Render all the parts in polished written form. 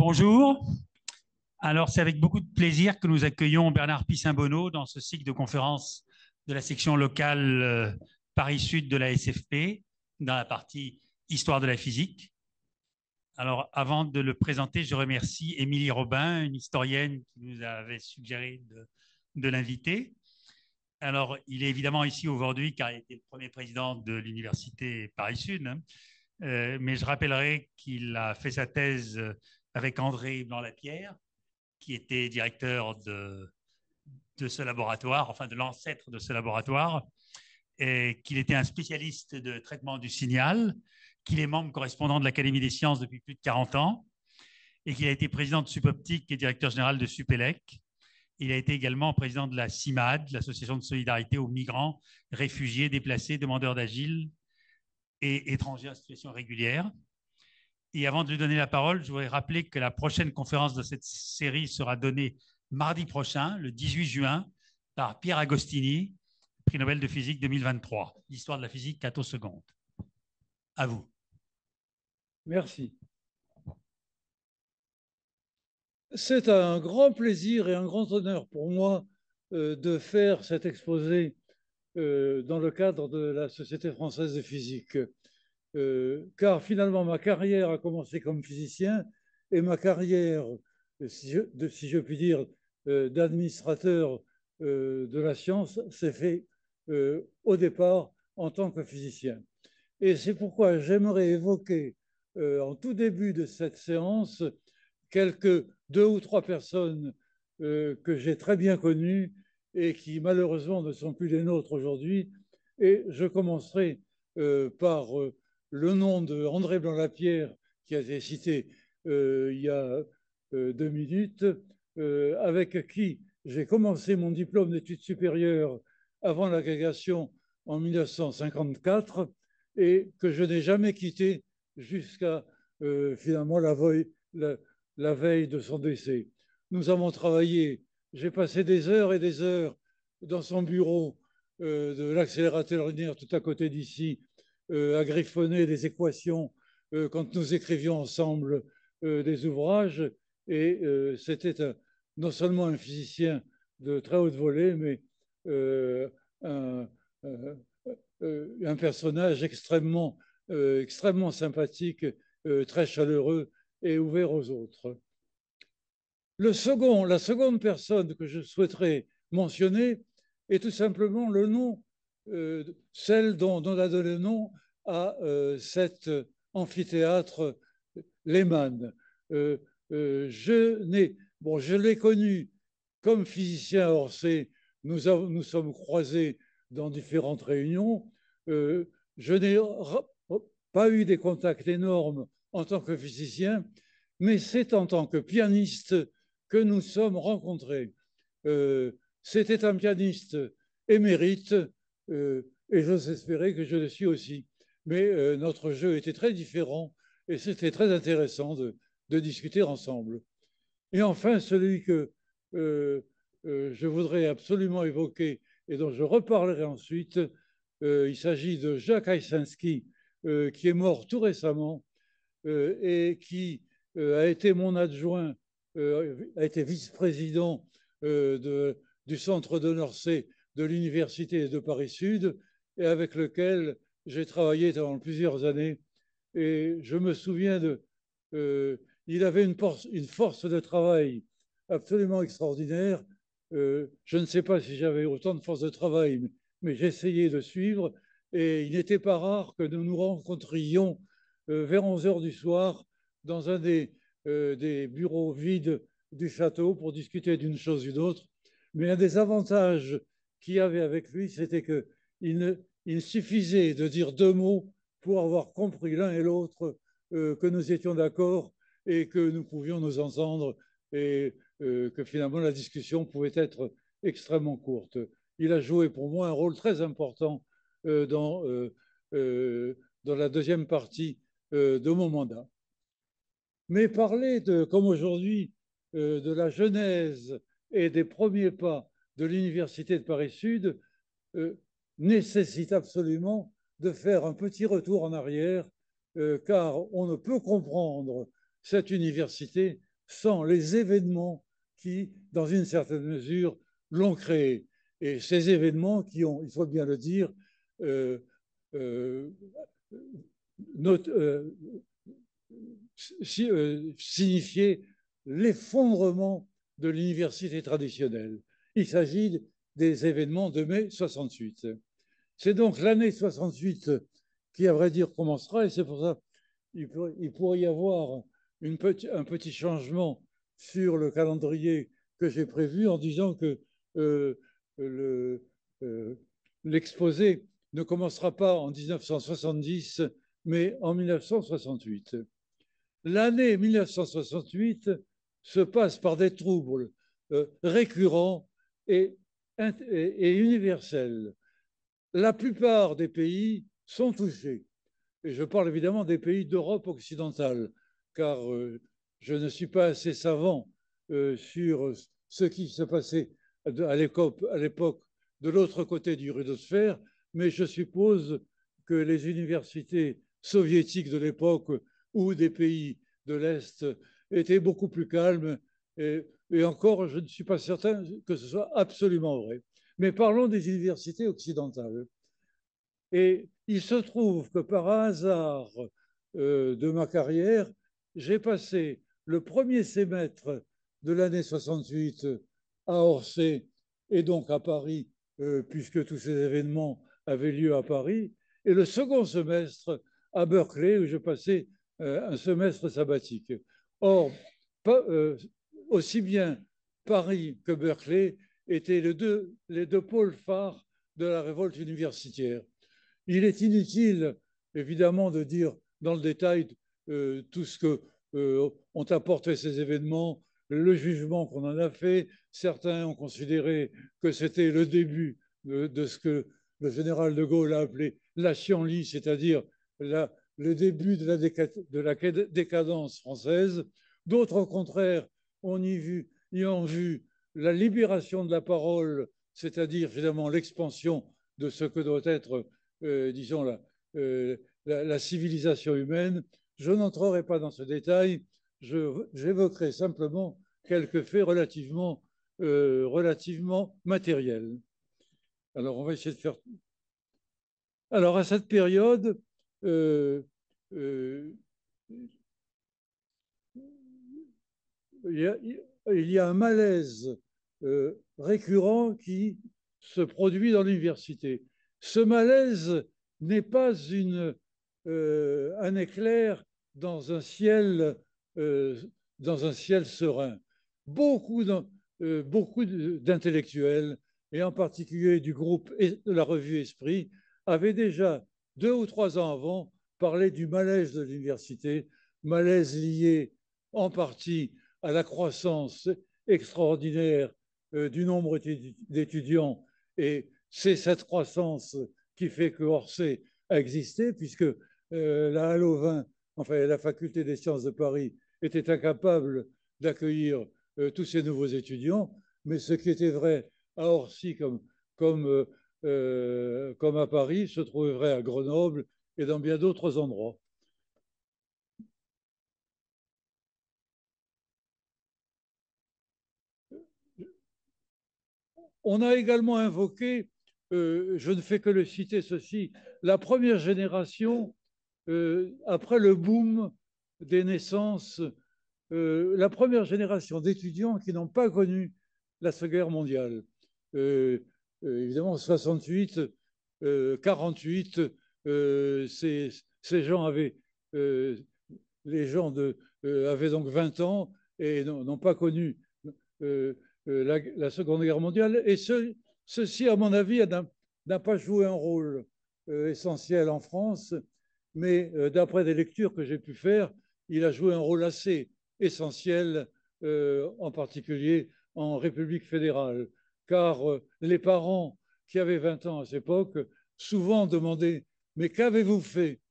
Bonjour. Alors, c'est avec beaucoup de plaisir que nous accueillons Bernard Pissin-Bonneau dans ce cycle de conférences de la section locale Paris-Sud de la SFP, dans la partie Histoire de la physique. Alors, avant de le présenter, je remercie Émilie Robin, une historienne qui nous avait suggéré de l'inviter. Alors, il est évidemment ici aujourd'hui car il était le premier président de l'université Paris-Sud, hein. Mais je rappellerai qu'il a fait sa thèse avec André Blanc-Lapierre, qui était directeur de ce laboratoire, enfin de l'ancêtre de ce laboratoire, et qu'il était un spécialiste de traitement du signal, qu'il est membre correspondant de l'Académie des sciences depuis plus de 40 ans, et qu'il a été président de Supoptique et directeur général de Supélec. Il a été également président de la CIMAD, l'Association de solidarité aux migrants, réfugiés, déplacés, demandeurs d'asile et étrangers en situation régulière. Et avant de lui donner la parole, je voudrais rappeler que la prochaine conférence de cette série sera donnée mardi prochain, le 18 juin, par Pierre Agostini, prix Nobel de physique 2023, l'histoire de la physique 4 secondes. À vous. Merci. C'est un grand plaisir et un grand honneur pour moi de faire cet exposé dans le cadre de la Société française de physique. Car finalement, ma carrière a commencé comme physicien et ma carrière, si je puis dire, d'administrateur de la science s'est fait au départ en tant que physicien. Et c'est pourquoi j'aimerais évoquer en tout début de cette séance quelques 2 ou 3 personnes que j'ai très bien connues et qui malheureusement ne sont plus les nôtres aujourd'hui. Et je commencerai par le nom de André Blanc-Lapierre, qui a été cité il y a 2 minutes, avec qui j'ai commencé mon diplôme d'études supérieures avant l'agrégation en 1954 et que je n'ai jamais quitté jusqu'à finalement la veille de son décès. Nous avons travaillé, j'ai passé des heures et des heures dans son bureau de l'accélérateur linéaire tout à côté d'ici, à griffonner des équations quand nous écrivions ensemble des ouvrages. Et c'était non seulement un physicien de très haute volée, mais un, un personnage extrêmement sympathique, très chaleureux et ouvert aux autres. La seconde personne que je souhaiterais mentionner est tout simplement le nom, celle dont on a donné le nom à cet amphithéâtre Lehmann. Je l'ai connu comme physicien à Orsay. Nous sommes croisés dans différentes réunions. Je n'ai pas eu des contacts énormes en tant que physicien, mais c'est en tant que pianiste que nous sommes rencontrés. C'était un pianiste émérite et j'ose espérer que je le suis aussi. Mais notre jeu était très différent et c'était très intéressant de discuter ensemble. Et enfin, celui que je voudrais absolument évoquer et dont je reparlerai ensuite, il s'agit de Jacques Aysinski, qui est mort tout récemment et qui a été mon adjoint, a été vice-président du centre de Norsay de l'Université de Paris-Sud et avec lequel j'ai travaillé pendant plusieurs années. Et je me souviens il avait une force de travail absolument extraordinaire. Je ne sais pas si j'avais autant de force de travail, mais j'essayais de suivre. Et il n'était pas rare que nous nous rencontrions vers 11 heures du soir dans un des bureaux vides du château pour discuter d'une chose ou d'une autre. Mais un des avantages qu'il y avait avec lui, c'était qu'il suffisait de dire 2 mots pour avoir compris l'un et l'autre que nous étions d'accord et que nous pouvions nous entendre et que finalement la discussion pouvait être extrêmement courte. Il a joué pour moi un rôle très important dans la deuxième partie de mon mandat. Mais parler comme aujourd'hui, de la genèse et des premiers pas de l'Université de Paris-Sud nécessite absolument de faire un petit retour en arrière, car on ne peut comprendre cette université sans les événements qui, dans une certaine mesure, l'ont créé. Et ces événements qui ont, il faut bien le dire, euh, euh, signifié l'effondrement de l'université traditionnelle. Il s'agit des événements de mai 68. C'est donc l'année 68 qui, à vrai dire, commencera, et c'est pour ça qu'il pourrait y avoir un petit changement sur le calendrier que j'ai prévu en disant que euh, l'exposé ne commencera pas en 1970, mais en 1968. L'année 1968 se passe par des troubles récurrents et universels. La plupart des pays sont touchés. Et je parle évidemment des pays d'Europe occidentale, car je ne suis pas assez savant sur ce qui se passait à l'époque de l'autre côté du rideau de fer, mais je suppose que les universités soviétiques de l'époque ou des pays de l'Est étaient beaucoup plus calmes. Et encore, je ne suis pas certain que ce soit absolument vrai. Mais parlons des universités occidentales. Et il se trouve que par hasard de ma carrière, j'ai passé le premier semestre de l'année 68 à Orsay et donc à Paris, puisque tous ces événements avaient lieu à Paris, et le second semestre à Berkeley, où je passais un semestre sabbatique. Or, pas, aussi bien Paris que Berkeley étaient les deux pôles phares de la révolte universitaire. Il est inutile, évidemment, de dire dans le détail tout ce que ont apporté ces événements, le jugement qu'on en a fait. Certains ont considéré que c'était le début de ce que le général de Gaulle a appelé la chienlit, c'est-à-dire le début de la décadence française. D'autres, au contraire, y ont vu la libération de la parole, c'est-à-dire finalement l'expansion de ce que doit être disons, la civilisation humaine. Je n'entrerai pas dans ce détail, j'évoquerai simplement quelques faits relativement matériels. Alors, on va essayer de faire. Alors, à cette période, euh, euh, il y a un malaise récurrent qui se produit dans l'université. Ce malaise n'est pas un éclair dans un ciel, serein. Beaucoup d'intellectuels, et en particulier du groupe de la revue Esprit, avaient déjà 2 ou 3 ans avant parlé du malaise de l'université, malaise lié en partie à la croissance extraordinaire du nombre d'étudiants. Et c'est cette croissance qui fait que Orsay a existé, puisque la Halle-aux-Vins, enfin la faculté des sciences de Paris, était incapable d'accueillir tous ces nouveaux étudiants. Mais ce qui était vrai à Orsi comme à Paris se trouvait vrai à Grenoble et dans bien d'autres endroits. On a également invoqué, je ne fais que le citer ceci, la première génération, après le boom des naissances, la première génération d'étudiants qui n'ont pas connu la Seconde Guerre mondiale. Évidemment, 68, 48, ces gens avaient, avaient donc 20 ans et n'ont pas connu euh, la Seconde Guerre mondiale. Et ceci, à mon avis, n'a pas joué un rôle essentiel en France, mais d'après des lectures que j'ai pu faire, il a joué un rôle assez essentiel, en particulier en République fédérale, car les parents qui avaient 20 ans à cette époque souvent demandaient mais qu'avez-vous fait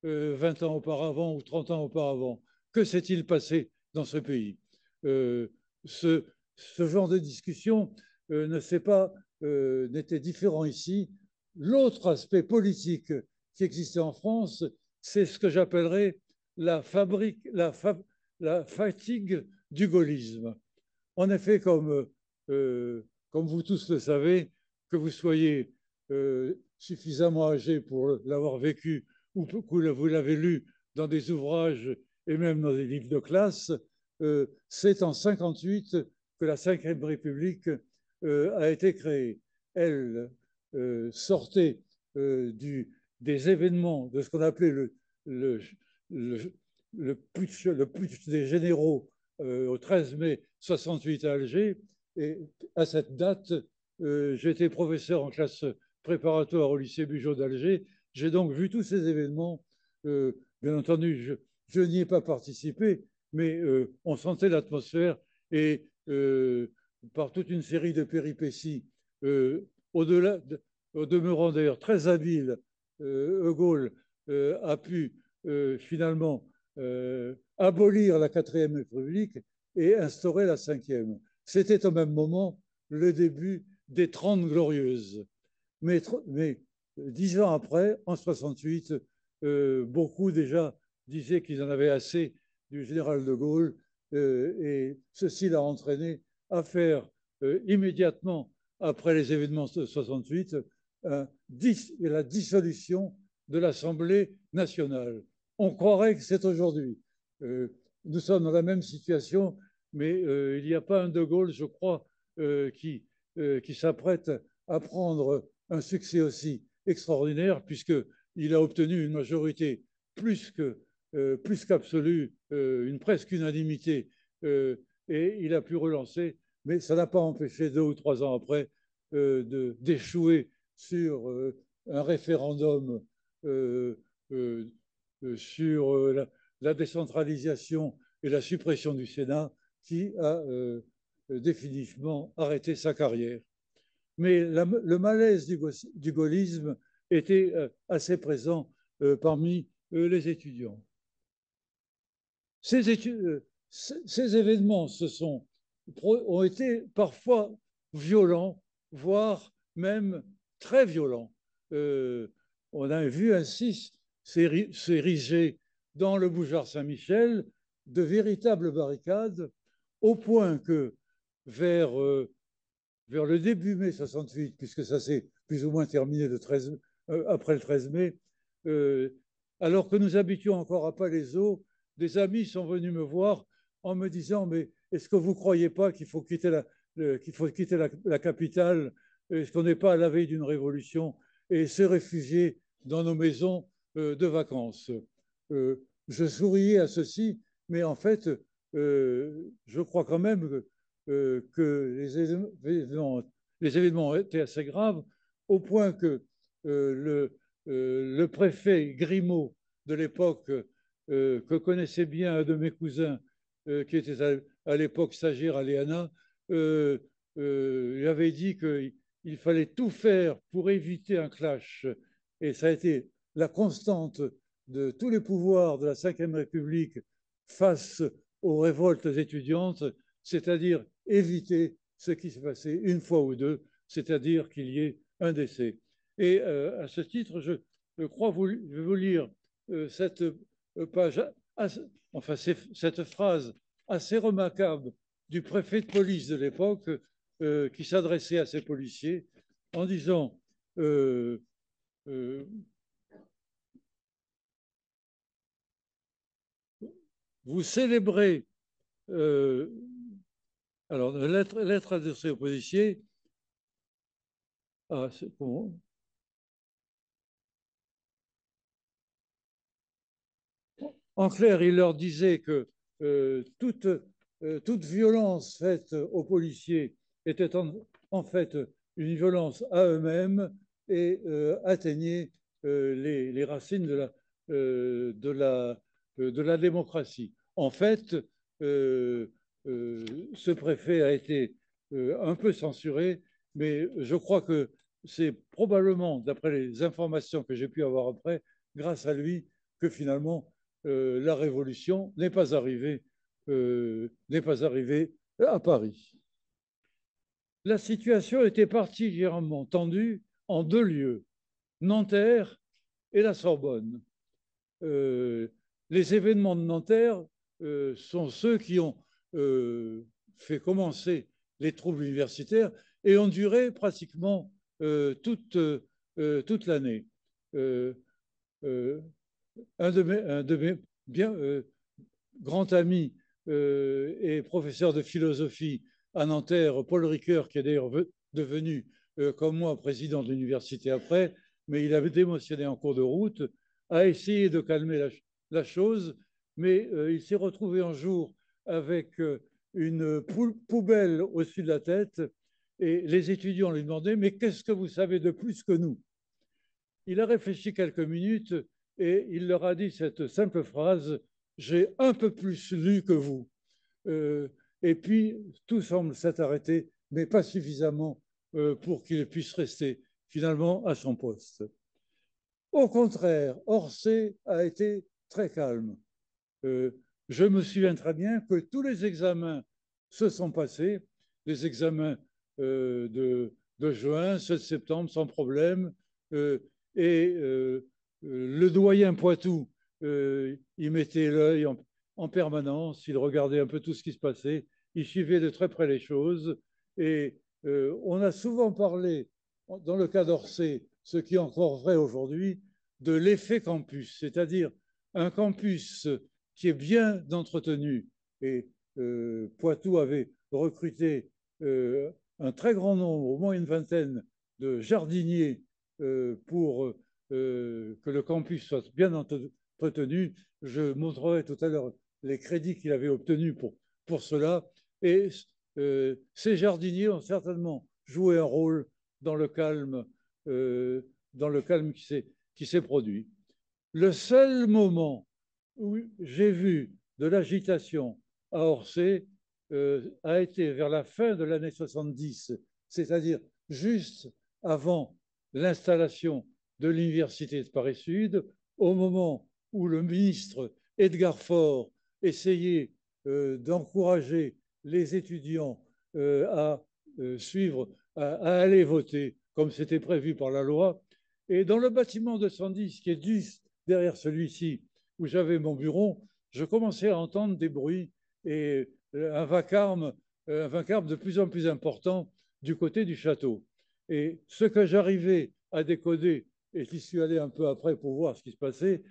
20 ans auparavant ou 30 ans auparavant? Que s'est-il passé dans ce pays? euh, ce, ce, genre de discussion n'était différent ici. L'autre aspect politique qui existait en France, c'est ce que j'appellerais la fabrique, la fatigue du gaullisme. En effet, comme vous tous le savez, que vous soyez suffisamment âgé pour l'avoir vécu ou que vous l'avez lu dans des ouvrages et même dans des livres de classe, c'est en 1958 que la Ve République a été créée. Elle sortait des événements, de ce qu'on appelait le, le, le putsch des généraux au 13 mai 68 à Alger. Et à cette date, j'étais professeur en classe préparatoire au lycée Bugeaud d'Alger. J'ai donc vu tous ces événements. Bien entendu, je n'y ai pas participé, mais on sentait l'atmosphère et par toute une série de péripéties, au-delà, au demeurant d'ailleurs très habile, De Gaulle a pu finalement abolir la 4e République et instaurer la 5e. C'était au même moment le début des 30 Glorieuses. Mais 10 ans après, en 68, beaucoup déjà disaient qu'ils en avaient assez du général de Gaulle et ceci l'a entraîné à faire immédiatement après les événements de 68 la dissolution de l'Assemblée nationale. On croirait que c'est aujourd'hui. Nous sommes dans la même situation, mais il n'y a pas un de Gaulle, je crois, qui s'apprête à prendre un succès aussi extraordinaire, puisqu'il a obtenu une majorité plus qu'absolue, une presque unanimité, et il a pu relancer, mais ça n'a pas empêché 2 ou 3 ans après d'échouer sur un référendum sur la décentralisation et la suppression du Sénat qui a définitivement arrêté sa carrière. Mais le malaise du gaullisme était assez présent parmi les étudiants. Ces événements ont été parfois violents, voire même très violents. On a vu ainsi s'ériger dans le boulevard Saint-Michel de véritables barricades, au point que vers le début mai 68, puisque ça s'est plus ou moins terminé après le 13 mai, alors que nous habitions encore à Palaiseau, des amis sont venus me voir en me disant, mais est-ce que vous ne croyez pas qu'il faut quitter la capitale? Est-ce qu'on n'est pas à la veille d'une révolution et se réfugier dans nos maisons de vacances? Je souriais à ceci, mais en fait, je crois quand même que les événements étaient assez graves, au point que le préfet Grimaud de l'époque, que connaissait bien un de mes cousins, qui était à l'époque stagiaire à l'EANA, il avait dit qu'il fallait tout faire pour éviter un clash. Et ça a été la constante de tous les pouvoirs de la Ve République face aux révoltes étudiantes, c'est-à-dire éviter ce qui s'est passé une fois ou deux, c'est-à-dire qu'il y ait un décès. Et à ce titre, je crois je vais vous lire cette page, enfin cette phrase assez remarquable du préfet de police de l'époque qui s'adressait à ses policiers en disant vous célébrez alors lettre adressée aux policiers. Ah, c'est bon. En clair, il leur disait que toute violence faite aux policiers était en fait une violence à eux-mêmes et atteignait les racines de la démocratie. En fait, ce préfet a été un peu censuré, mais je crois que c'est probablement, d'après les informations que j'ai pu avoir après, grâce à lui, que finalement la révolution n'est pas arrivée à Paris. La situation était particulièrement tendue en 2 lieux, Nanterre et la Sorbonne. Les événements de Nanterre sont ceux qui ont fait commencer les troubles universitaires et ont duré pratiquement toute l'année. Euh, euh, un de mes bien grands amis et professeur de philosophie à Nanterre, Paul Ricoeur, qui est d'ailleurs devenu, comme moi, président de l'université après, mais il avait démissionné en cours de route, a essayé de calmer la chose, mais il s'est retrouvé un jour avec une poubelle au-dessus de la tête et les étudiants lui demandaient, mais qu'est-ce que vous savez de plus que nous? Il a réfléchi quelques minutes et il leur a dit cette simple phrase, j'ai un peu plus lu que vous. Euh, et puis, tout semble s'être arrêté, mais pas suffisamment pour qu'il puisse rester finalement à son poste. Au contraire, Orsay a été très calme. Euh, je me souviens très bien que tous les examens se sont passés, les examens de juin, 7 septembre, sans problème. Euh, et le doyen Poitou, il mettait l'œil en permanence, il regardait un peu tout ce qui se passait, il suivait de très près les choses. Et on a souvent parlé, dans le cas d'Orsay, ce qui est encore vrai aujourd'hui, de l'effet campus, c'est-à-dire un campus qui est bien entretenu. Et Poitou avait recruté un très grand nombre, au moins une vingtaine de jardiniers pour que le campus soit bien entretenu. Je montrerai tout à l'heure les crédits qu'il avait obtenus pour cela. Et ces jardiniers ont certainement joué un rôle dans le calme, dans le calme qui s'est produit. Le seul moment où j'ai vu de l'agitation à Orsay a été vers la fin de l'année 70, c'est-à-dire juste avant l'installation de l'Université de Paris-Sud, au moment où le ministre Edgar Faure essayait d'encourager les étudiants à suivre, à aller voter comme c'était prévu par la loi. Et dans le bâtiment 210, qui est juste derrière celui-ci, où j'avais mon bureau, je commençais à entendre des bruits et un vacarme de plus en plus important du côté du château. Et ce que j'arrivais à décoder, et j'y suis allé un peu après pour voir ce qui se passait,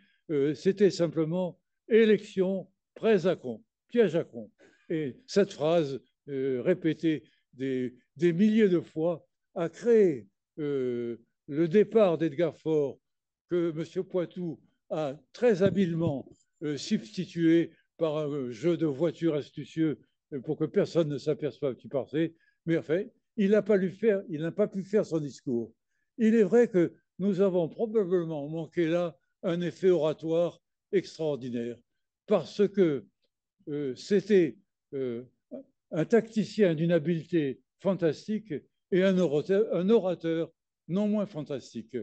c'était simplement élection, prêts à con, piège à con. Et cette phrase, répétée des milliers de fois, a créé le départ d'Edgar Faure que M. Poitou a très habilement substitué par un jeu de voitures astucieux pour que personne ne s'aperçoive qu'il passait. Mais enfin, il n'a pas pu faire son discours. Il est vrai que nous avons probablement manqué là un effet oratoire extraordinaire parce que c'était un tacticien d'une habileté fantastique et un orateur non moins fantastique.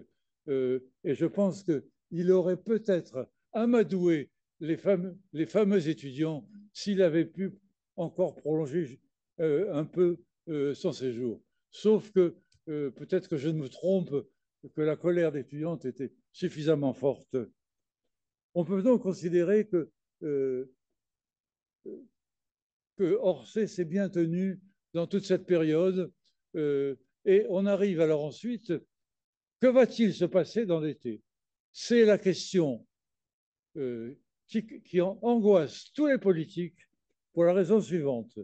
Et je pense qu'il aurait peut-être amadoué les fameux étudiants s'il avait pu encore prolonger un peu son séjour. Sauf que peut-être que je me trompe, que la colère des étudiantes était suffisamment forte. On peut donc considérer euh, que Orsay s'est bien tenu dans toute cette période. Et on arrive alors ensuite, que va-t-il se passer dans l'été? C'est la question qui angoisse tous les politiques pour la raison suivante.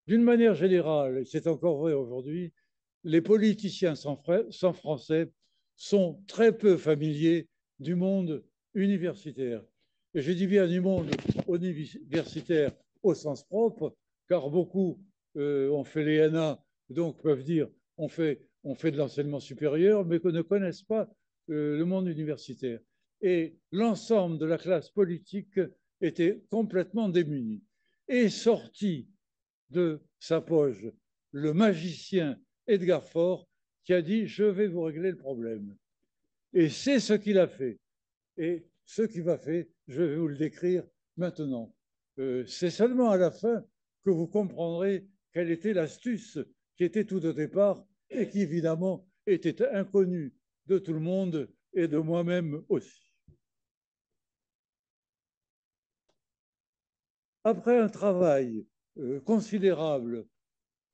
D'une manière générale, et c'est encore vrai aujourd'hui, les politiciens sans français sont très peu familiers du monde universitaire. Et je dis bien du monde universitaire au sens propre, car beaucoup ont fait l'ENA, donc peuvent dire on fait de l'enseignement supérieur, mais ne connaissent pas le monde universitaire. Et l'ensemble de la classe politique était complètement démunie. Et sorti de sa poche le magicien Edgar Faure qui a dit je vais vous régler le problème. Et c'est ce qu'il a fait. Et ce qu'il va faire, je vais vous le décrire maintenant. C'est seulement à la fin que vous comprendrez quelle était l'astuce qui était tout au départ et qui évidemment était inconnue de tout le monde et de moi-même aussi. après un travail considérable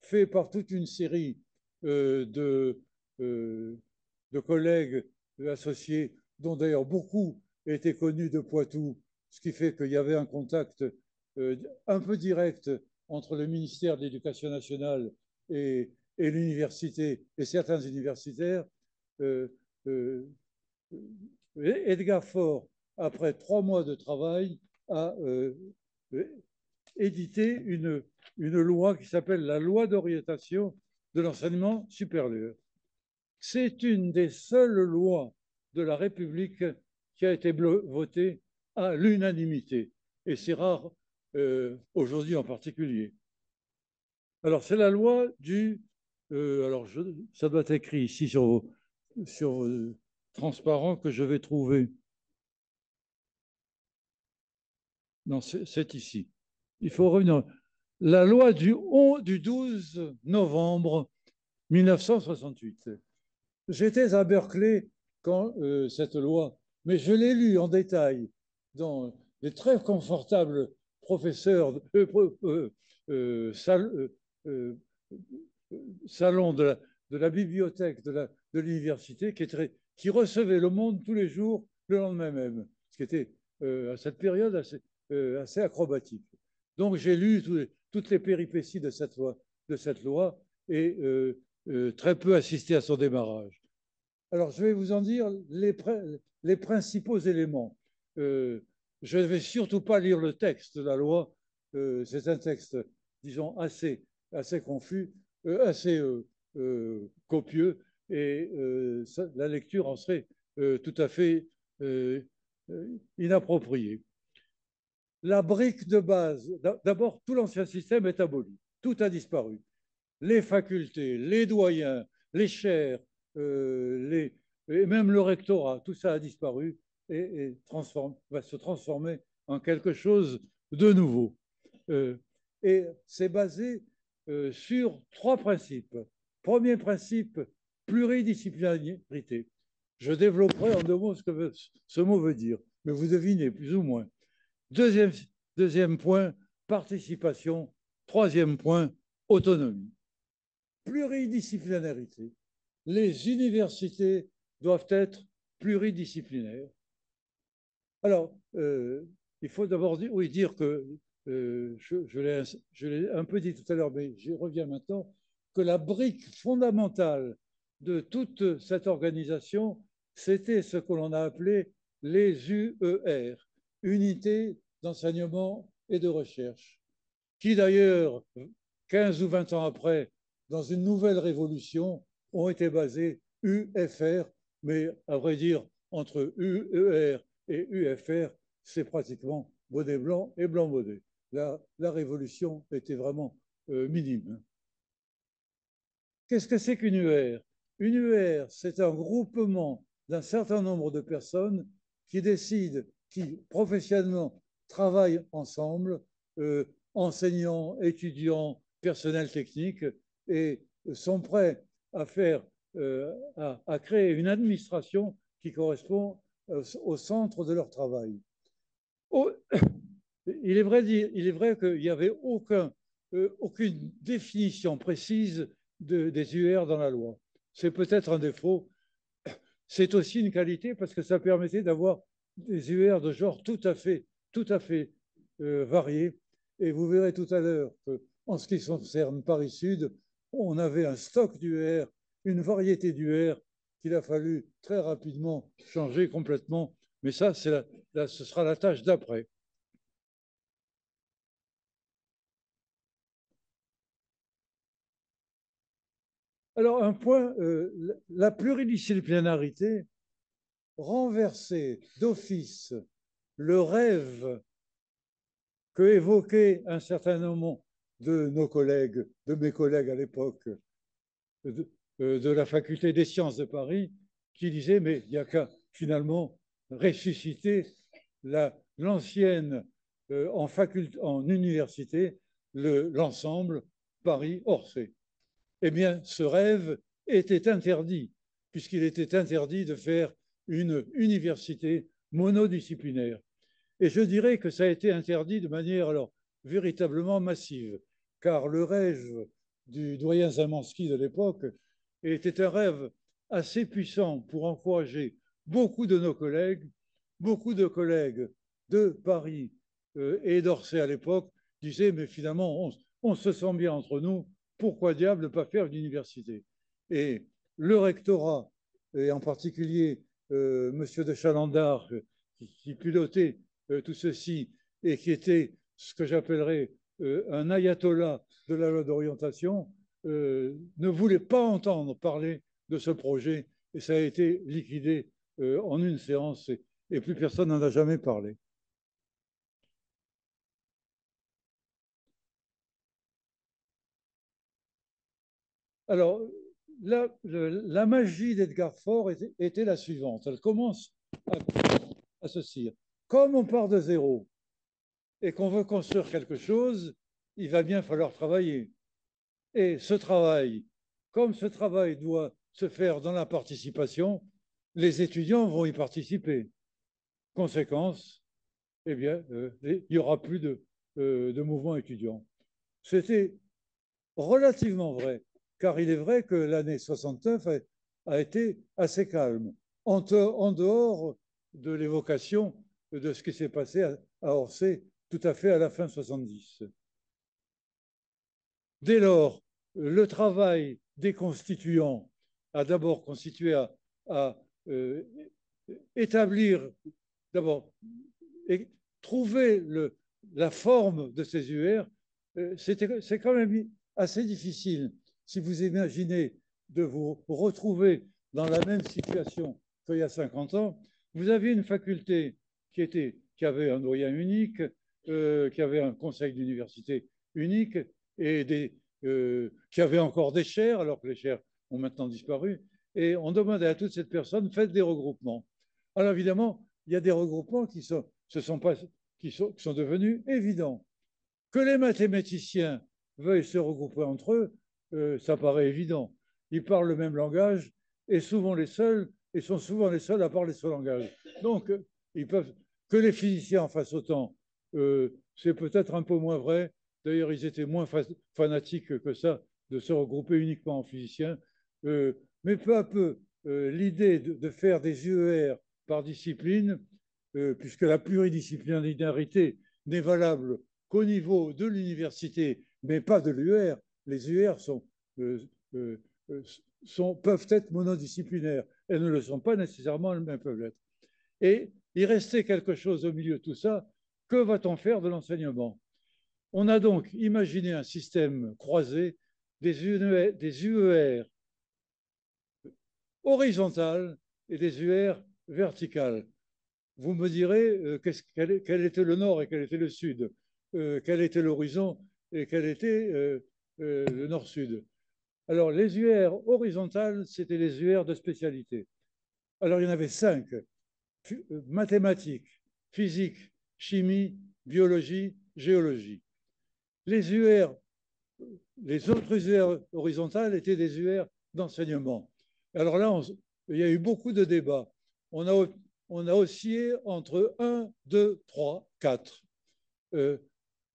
fait par toute une série euh, de, euh, de collègues associés, dont d'ailleurs beaucoup étaient connus de Poitou, ce qui fait qu'il y avait un contact un peu direct entre le ministère de l'Éducation nationale et l'université et certains universitaires. Euh, euh, Edgar Faure, après 3 mois de travail, a édité une loi qui s'appelle la loi d'orientation de l'enseignement supérieur. C'est une des seules lois de la République qui a été votée à l'unanimité. Et c'est rare aujourd'hui en particulier. Alors, c'est la loi du. Ça doit être écrit ici sur transparent que je vais trouver. Non, c'est ici. Il faut revenir. La loi du 12 novembre 1968. J'étais à Berkeley quand cette loi, mais je l'ai lue en détail dans des très confortables professeurs, euh, salons de la bibliothèque de l'université qui recevaient le monde tous les jours le lendemain même, ce qui était à cette période assez acrobatique. Donc j'ai lu toutes les péripéties de cette loi et très peu assisté à son démarrage. Alors, je vais vous en dire les principaux éléments. Je ne vais surtout pas lire le texte de la loi. C'est un texte, disons, assez confus, assez copieux, et la lecture en serait tout à fait inappropriée. La brique de base, d'abord, tout l'ancien système est aboli. Tout a disparu. Les facultés, les doyens, les chaires, et même le rectorat, tout ça a disparu et va se transformer en quelque chose de nouveau. Et c'est basé sur 3 principes. Premier principe, pluridisciplinarité. Je développerai en 2 mots ce mot veut dire, mais vous devinez plus ou moins. Deuxième, deuxième point, participation. Troisième point, autonomie. Pluridisciplinarité. Les universités doivent être pluridisciplinaires. Alors, il faut d'abord dire que, je l'ai un peu dit tout à l'heure, mais j'y reviens maintenant, que la brique fondamentale de toute cette organisation, c'était ce que l'on a appelé les UER, Unités d'enseignement et de recherche, qui d'ailleurs, 15 ou 20 ans après, dans une nouvelle révolution, ont été basées UFR, mais à vrai dire, entre UER et UFR, c'est pratiquement bonnet blanc et blanc bonnet. La révolution était vraiment minime. Qu'est-ce que c'est qu'une UR? Une UR, c'est un groupement d'un certain nombre de personnes qui décident, qui professionnellement travaillent ensemble, enseignants, étudiants, personnel technique, et sont prêts à à créer une administration qui correspond au centre de leur travail. Il est vrai qu'il n'y avait aucune définition précise des UR dans la loi. C'est peut-être un défaut. C'est aussi une qualité parce que ça permettait d'avoir des UR de genre tout à fait variés. Et vous verrez tout à l'heure qu'en ce qui concerne Paris Sud, on avait un stock d'UR, une variété d'UR qu'il a fallu très rapidement changer complètement. Mais ça, ce sera la tâche d'après. Alors, un point, la pluridisciplinarité renversait d'office le rêve que évoquait un certain nombre de nos collègues, de mes collègues à l'époque, de la faculté des sciences de Paris, qui disaient, mais il n'y a qu'à finalement ressusciter l'ancienne en université, l'ensemble Paris-Orsay. Eh bien, ce rêve était interdit, puisqu'il était interdit de faire une université monodisciplinaire. Et je dirais que ça a été interdit de manière alors véritablement massive, car le rêve du doyen Zamanski de l'époque était un rêve assez puissant pour encourager beaucoup de collègues de Paris et d'Orsay à l'époque disaient, mais finalement, on se sent bien entre nous, pourquoi diable ne pas faire une université? Et le rectorat, et en particulier M. de Chalandard, qui pilotait tout ceci et qui était ce que j'appellerais un ayatollah de la loi d'orientation, ne voulait pas entendre parler de ce projet et ça a été liquidé en une séance et plus personne n'en a jamais parlé. Alors, la magie d'Edgar Faure était la suivante. Elle commence à ceci. Comme on part de zéro et qu'on veut construire quelque chose, il va bien falloir travailler. Et ce travail, comme ce travail doit se faire dans la participation, les étudiants vont y participer. Conséquence, eh bien, il n'y aura plus de mouvement étudiant. C'était relativement vrai, car il est vrai que l'année 69 a été assez calme, en dehors de l'évocation de ce qui s'est passé à Orsay tout à fait à la fin 70. Dès lors, le travail des constituants a d'abord constitué à établir, d'abord, trouver la forme de ces UR. C'est quand même assez difficile, si vous imaginez de vous retrouver dans la même situation qu'il y a 50 ans. Vous aviez une faculté qui avait un doyen unique, qui avait un conseil d'université unique et qui avait encore des chaires, alors que les chaires ont maintenant disparu. Et on demandait à toutes ces personnes, faites des regroupements. Alors évidemment, il y a des regroupements qui sont devenus évidents. Que les mathématiciens veuillent se regrouper entre eux, ça paraît évident. Ils parlent le même langage et sont souvent les seuls à parler ce langage. Donc, ils peuvent que les physiciens en fassent autant. C'est peut-être un peu moins vrai. D'ailleurs, ils étaient moins fanatiques que ça de se regrouper uniquement en physiciens. Mais peu à peu, l'idée de faire des UER par discipline, puisque la pluridisciplinarité n'est valable qu'au niveau de l'université, mais pas de l'UR. Les UR euh, euh, peuvent être monodisciplinaires. Elles ne le sont pas nécessairement, mais peuvent l'être. Et il restait quelque chose au milieu de tout ça. Que va-t-on faire de l'enseignement? On a donc imaginé un système croisé des UER horizontales et des UR verticales. Vous me direz quel était le nord et quel était le sud, quel était l'horizon et quel était le nord-sud. Alors, les UR horizontales, c'était les UR de spécialité. Alors, il y en avait 5, mathématiques, physique, chimie, biologie, géologie. Les UR, les autres UR horizontales étaient des UR d'enseignement. Alors là, il y a eu beaucoup de débats. On a oscillé entre 1, 2, 3, 4.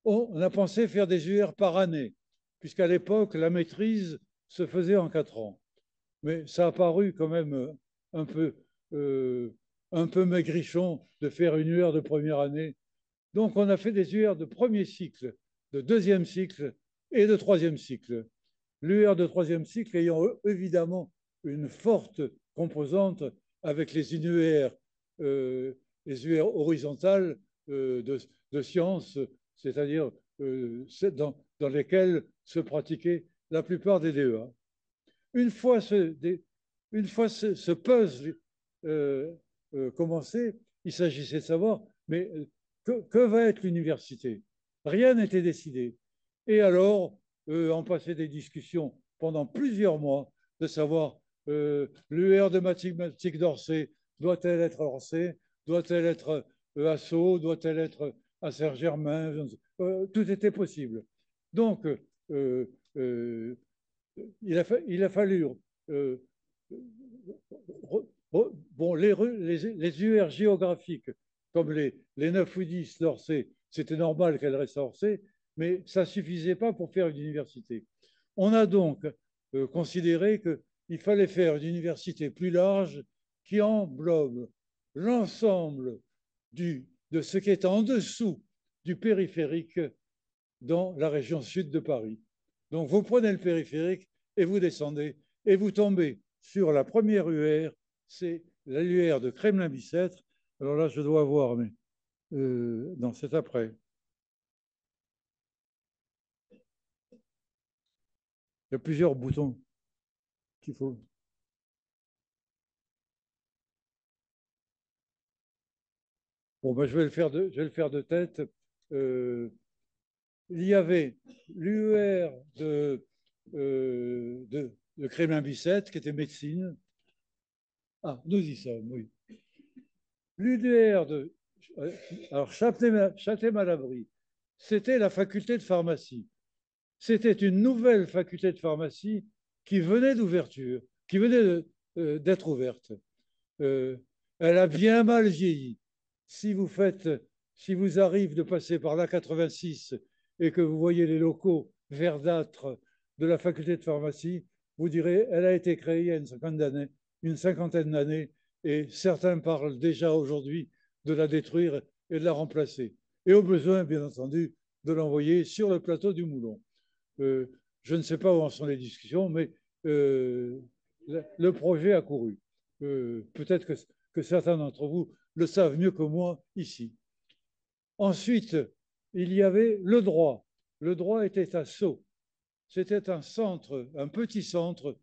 On a pensé faire des UR par année, puisqu'à l'époque, la maîtrise se faisait en 4 ans. Mais ça a paru quand même un peu, euh, un peu maigrichon de faire une UR de première année. Donc, on a fait des UR de premier cycle, de deuxième cycle et de troisième cycle. L'UR de troisième cycle ayant évidemment une forte composante avec les UR, les UR horizontales de sciences, c'est-à-dire dans lesquelles se pratiquaient la plupart des DEA. Une fois ce puzzle commencé, il s'agissait de savoir, mais que va être l'université? Rien n'était décidé. Et alors, on passait des discussions pendant plusieurs mois de savoir l'UR de mathématiques d'Orsay, doit-elle être à Orsay? Doit-elle être à Sceaux? Doit-elle être à Saint-Germain? Tout était possible. Donc, il a fallu bon, les UR géographiques, comme les 9 ou 10 d'Orsay, c'était normal qu'elles restent à Orsay, mais ça ne suffisait pas pour faire une université. On a donc considéré qu'il fallait faire une université plus large qui englobe l'ensemble de ce qui est en dessous du périphérique dans la région sud de Paris. Donc vous prenez le périphérique et vous descendez et vous tombez sur la première UR, c'est la UR de Kremlin-Bicêtre. Alors là, je dois voir, mais non, c'est après. Il y a plusieurs boutons qu'il faut. Bon, ben, je vais le faire de tête. Il y avait l'UR de Kremlin-Bicêtre, qui était médecine. Ah, nous y sommes, oui. L'UDR de alors Châtenay-Malabry, c'était la faculté de pharmacie. C'était une nouvelle faculté de pharmacie qui venait d'ouverture, qui venait d'être ouverte. Euh, Elle a bien mal vieilli. Si vous faites, si vous arrive de passer par l'A86 et que vous voyez les locaux verdâtres de la faculté de pharmacie, vous direz, elle a été créée il y a une cinquantaine d'années, et certains parlent déjà aujourd'hui de la détruire et de la remplacer. Et au besoin, bien entendu, de l'envoyer sur le plateau du Moulon. Euh, je ne sais pas où en sont les discussions, mais euh, le projet a couru. Peut-être que certains d'entre vous le savent mieux que moi ici. Ensuite, il y avait le droit. Le droit était à Sceaux. C'était un centre, un petit centre,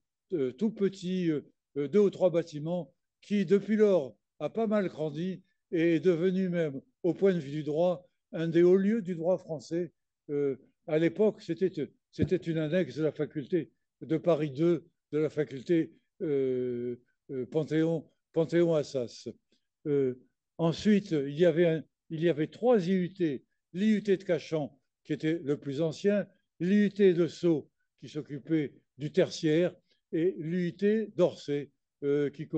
tout petit, 2 ou 3 bâtiments, qui depuis lors a pas mal grandi et est devenu même, au point de vue du droit, un des hauts lieux du droit français. Euh, à l'époque, c'était une annexe de la faculté de Paris 2, de la faculté Panthéon-Assas. Euh, Ensuite, il y avait 3 IUT. L'IUT de Cachan, qui était le plus ancien, l'IUT de Sceaux, qui s'occupait du tertiaire, et l'UIT d'Orsay, qui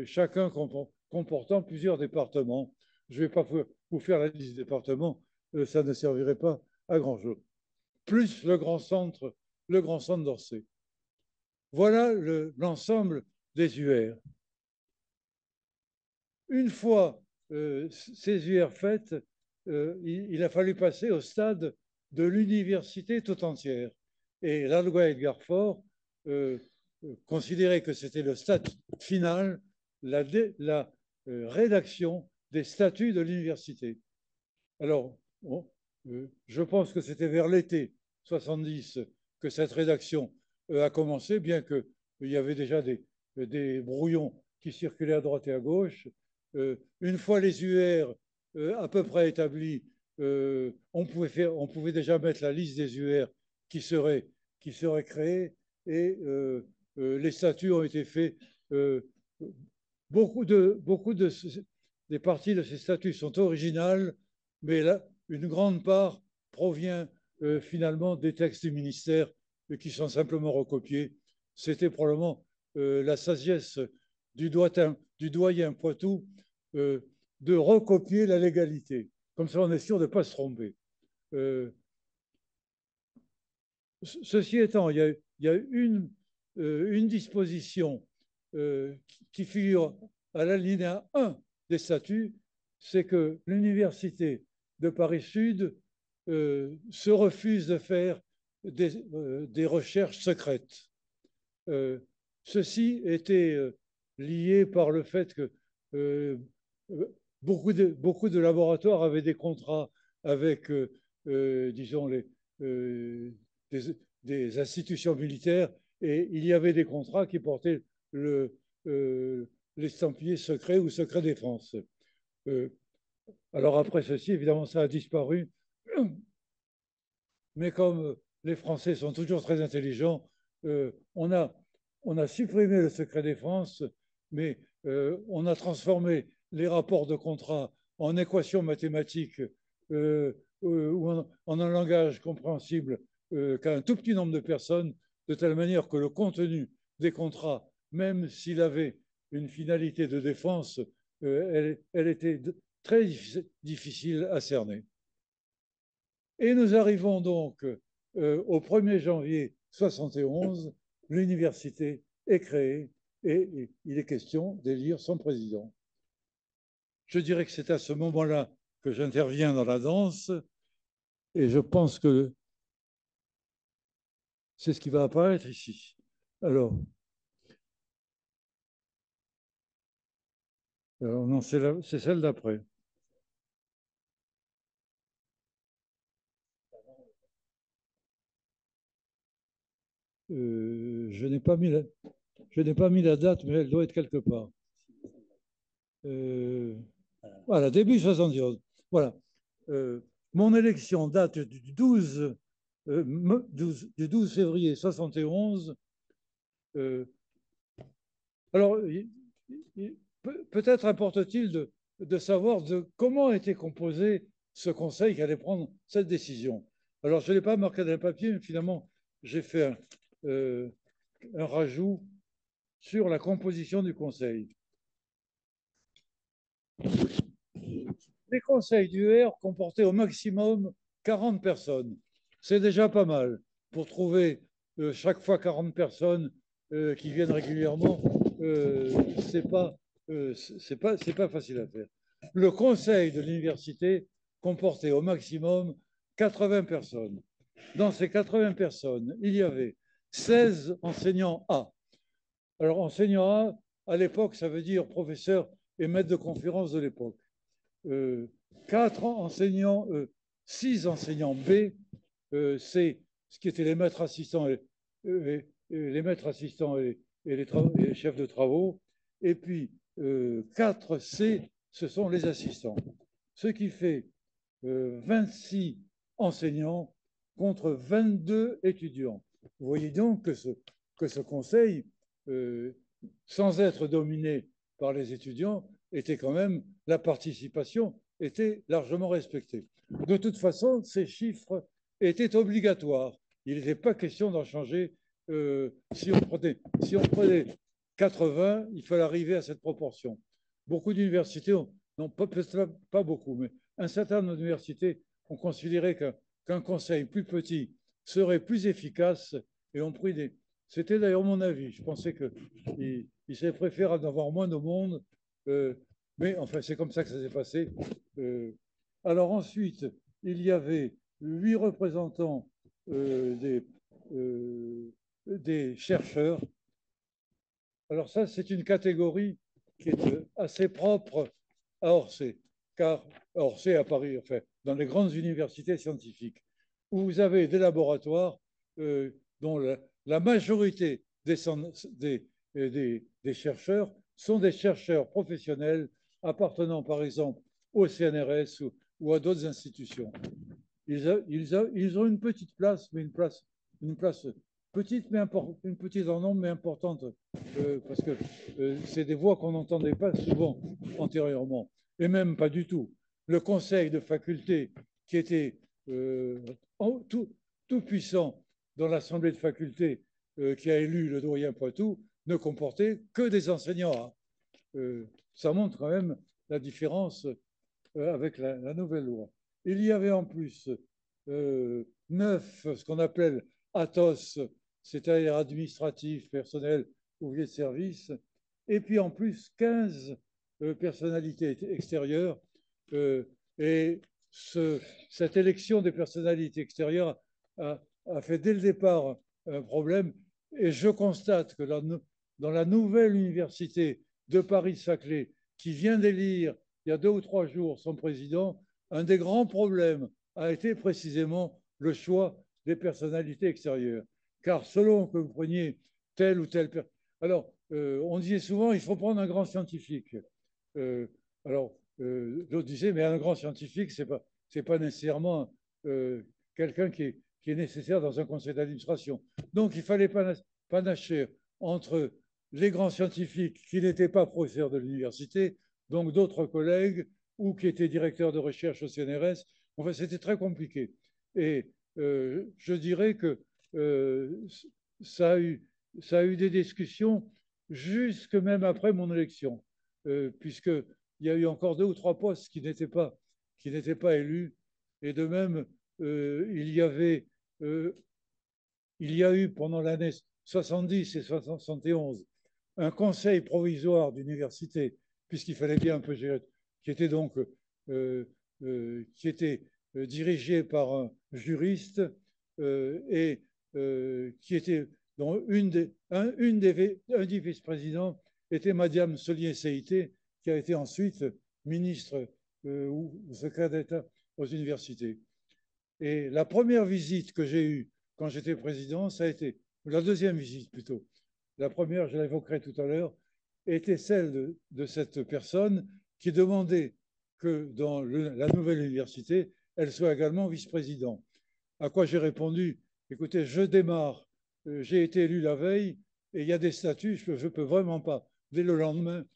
chacun comportant plusieurs départements. Je ne vais pas vous faire la liste des départements, ça ne servirait pas à grand-chose. Plus le grand centre d'Orsay. Voilà l'ensemble des UR. Une fois ces UR faites, il a fallu passer au stade de l'université tout entière. Et la loi Edgar Faure considérait que c'était le stade final, la rédaction des statuts de l'université. Alors, je pense que c'était vers l'été 70 que cette rédaction a commencé, bien qu'il y avait déjà des brouillons qui circulaient à droite et à gauche. Une fois les UR à peu près établis, on pouvait déjà mettre la liste des UR qui seraient, qui seraient créés, et les statuts ont été faits. Beaucoup des parties de ces statuts sont originales, mais là, une grande part provient finalement des textes du ministère qui sont simplement recopiés. C'était probablement la sagesse du doyen Poitou euh, de recopier la légalité. Comme ça, on est sûr de ne pas se tromper. Euh, Ceci étant, il y a une disposition qui figure à l'alinéa 1 des statuts, c'est que l'Université de Paris-Sud se refuse de faire des recherches secrètes. Euh, Ceci était lié par le fait que euh, beaucoup de laboratoires avaient des contrats avec, disons, euh, des institutions militaires, et il y avait des contrats qui portaient l'estampillé secret ou secret défense. Euh, alors après ceci, évidemment, ça a disparu, mais comme les Français sont toujours très intelligents, euh, on, a, on a supprimé le secret défense, mais on a transformé les rapports de contrat en équations mathématiques ou en un langage compréhensible qu'à un tout petit nombre de personnes, de telle manière que le contenu des contrats, même s'il avait une finalité de défense, elle, était très difficile à cerner. Et nous arrivons donc au 1er janvier 71, l'université est créée et il est question d'élire son président. Je dirais que c'est à ce moment-là que j'interviens dans la danse et je pense que c'est ce qui va apparaître ici. Alors non, c'est celle d'après. Je n'ai pas mis la date, mais elle doit être quelque part. Voilà, début 71. Voilà. Mon élection date du 12 février 71. Alors, peut-être importe-t-il de savoir comment était composé ce conseil qui allait prendre cette décision. Alors, je ne l'ai pas marqué dans le papier, mais finalement, j'ai fait un rajout sur la composition du conseil. Les conseils d'UR comportaient au maximum 40 personnes. C'est déjà pas mal pour trouver chaque fois 40 personnes qui viennent régulièrement. C'est pas facile à faire. Le conseil de l'université comportait au maximum 80 personnes. Dans ces 80 personnes, il y avait 16 enseignants A. Alors, enseignant A, à l'époque, ça veut dire professeur et maître de conférence de l'époque. 4 enseignants, 6 enseignants B, c'est ce qui étaient les maîtres assistants et les maîtres assistants et les chefs de travaux. Et puis 4 C, ce sont les assistants. Ce qui fait 26 enseignants contre 22 étudiants. Vous voyez donc que ce conseil, sans être dominé par les étudiants, était quand même, la participation était largement respectée. De toute façon, ces chiffres étaient obligatoires. Il n'était pas question d'en changer. Si on prenait 80, il fallait arriver à cette proportion. Beaucoup d'universités, non pas beaucoup, mais un certain nombre d'universités ont considéré qu'un conseil plus petit serait plus efficace et ont pris des. C'était d'ailleurs mon avis. Je pensais qu'il serait préférable d'avoir moins de monde, mais enfin, c'est comme ça que ça s'est passé. Alors ensuite, il y avait 8 représentants des chercheurs. Alors ça, c'est une catégorie qui est assez propre à Orsay, car Orsay à Paris, enfin, dans les grandes universités scientifiques, où vous avez des laboratoires dont la majorité des chercheurs sont des chercheurs professionnels appartenant par exemple au CNRS ou à d'autres institutions. Ils ont une petite place, mais une place petite, mais une petite en nombre, mais importante, parce que c'est des voix qu'on n'entendait pas souvent antérieurement, et même pas du tout. Le conseil de faculté, qui était tout puissant dans l'assemblée de faculté qui a élu le doyen Poitou, ne comportait que des enseignants. Ça montre quand même la différence avec la nouvelle loi. Il y avait en plus 9, ce qu'on appelle ATOS, c'est-à-dire administratif, personnel, ouvrier de service, et puis en plus 15 personnalités extérieures. Et cette élection des personnalités extérieures a fait dès le départ un problème. Et je constate que dans la nouvelle université de Paris-Saclay, qui vient d'élire il y a 2 ou 3 jours son président, un des grands problèmes a été précisément le choix des personnalités extérieures. Car selon que vous preniez telle ou telle personne. Alors, on disait souvent, il faut prendre un grand scientifique. D'autres disaient, mais un grand scientifique, ce n'est pas nécessairement quelqu'un qui est nécessaire dans un conseil d'administration. Donc, il fallait panacher entre les grands scientifiques qui n'étaient pas professeurs de l'université, donc d'autres collègues, ou qui étaient directeurs de recherche au CNRS. Enfin, c'était très compliqué. Et je dirais que ça a eu des discussions jusque même après mon élection, puisqu'il y a eu encore 2 ou 3 postes qui n'étaient pas élus. Et de même, il y avait, il y a eu pendant l'année 70 et 71 un conseil provisoire d'université, puisqu'il fallait bien un peu gérer, qui était donc qui était dirigé par un juriste et qui était dont un des vice-présidents était Madame Solier-Seïté, qui a été ensuite ministre ou secrétaire d'État aux universités. Et la première visite que j'ai eue quand j'étais président, ça a été, la deuxième visite plutôt, la première, je l'évoquerai tout à l'heure, était celle de cette personne qui demandait que dans la nouvelle université, elle soit également vice-président. À quoi j'ai répondu, écoutez, je démarre, j'ai été élu la veille et il y a des statuts, je ne peux vraiment pas, dès le lendemain,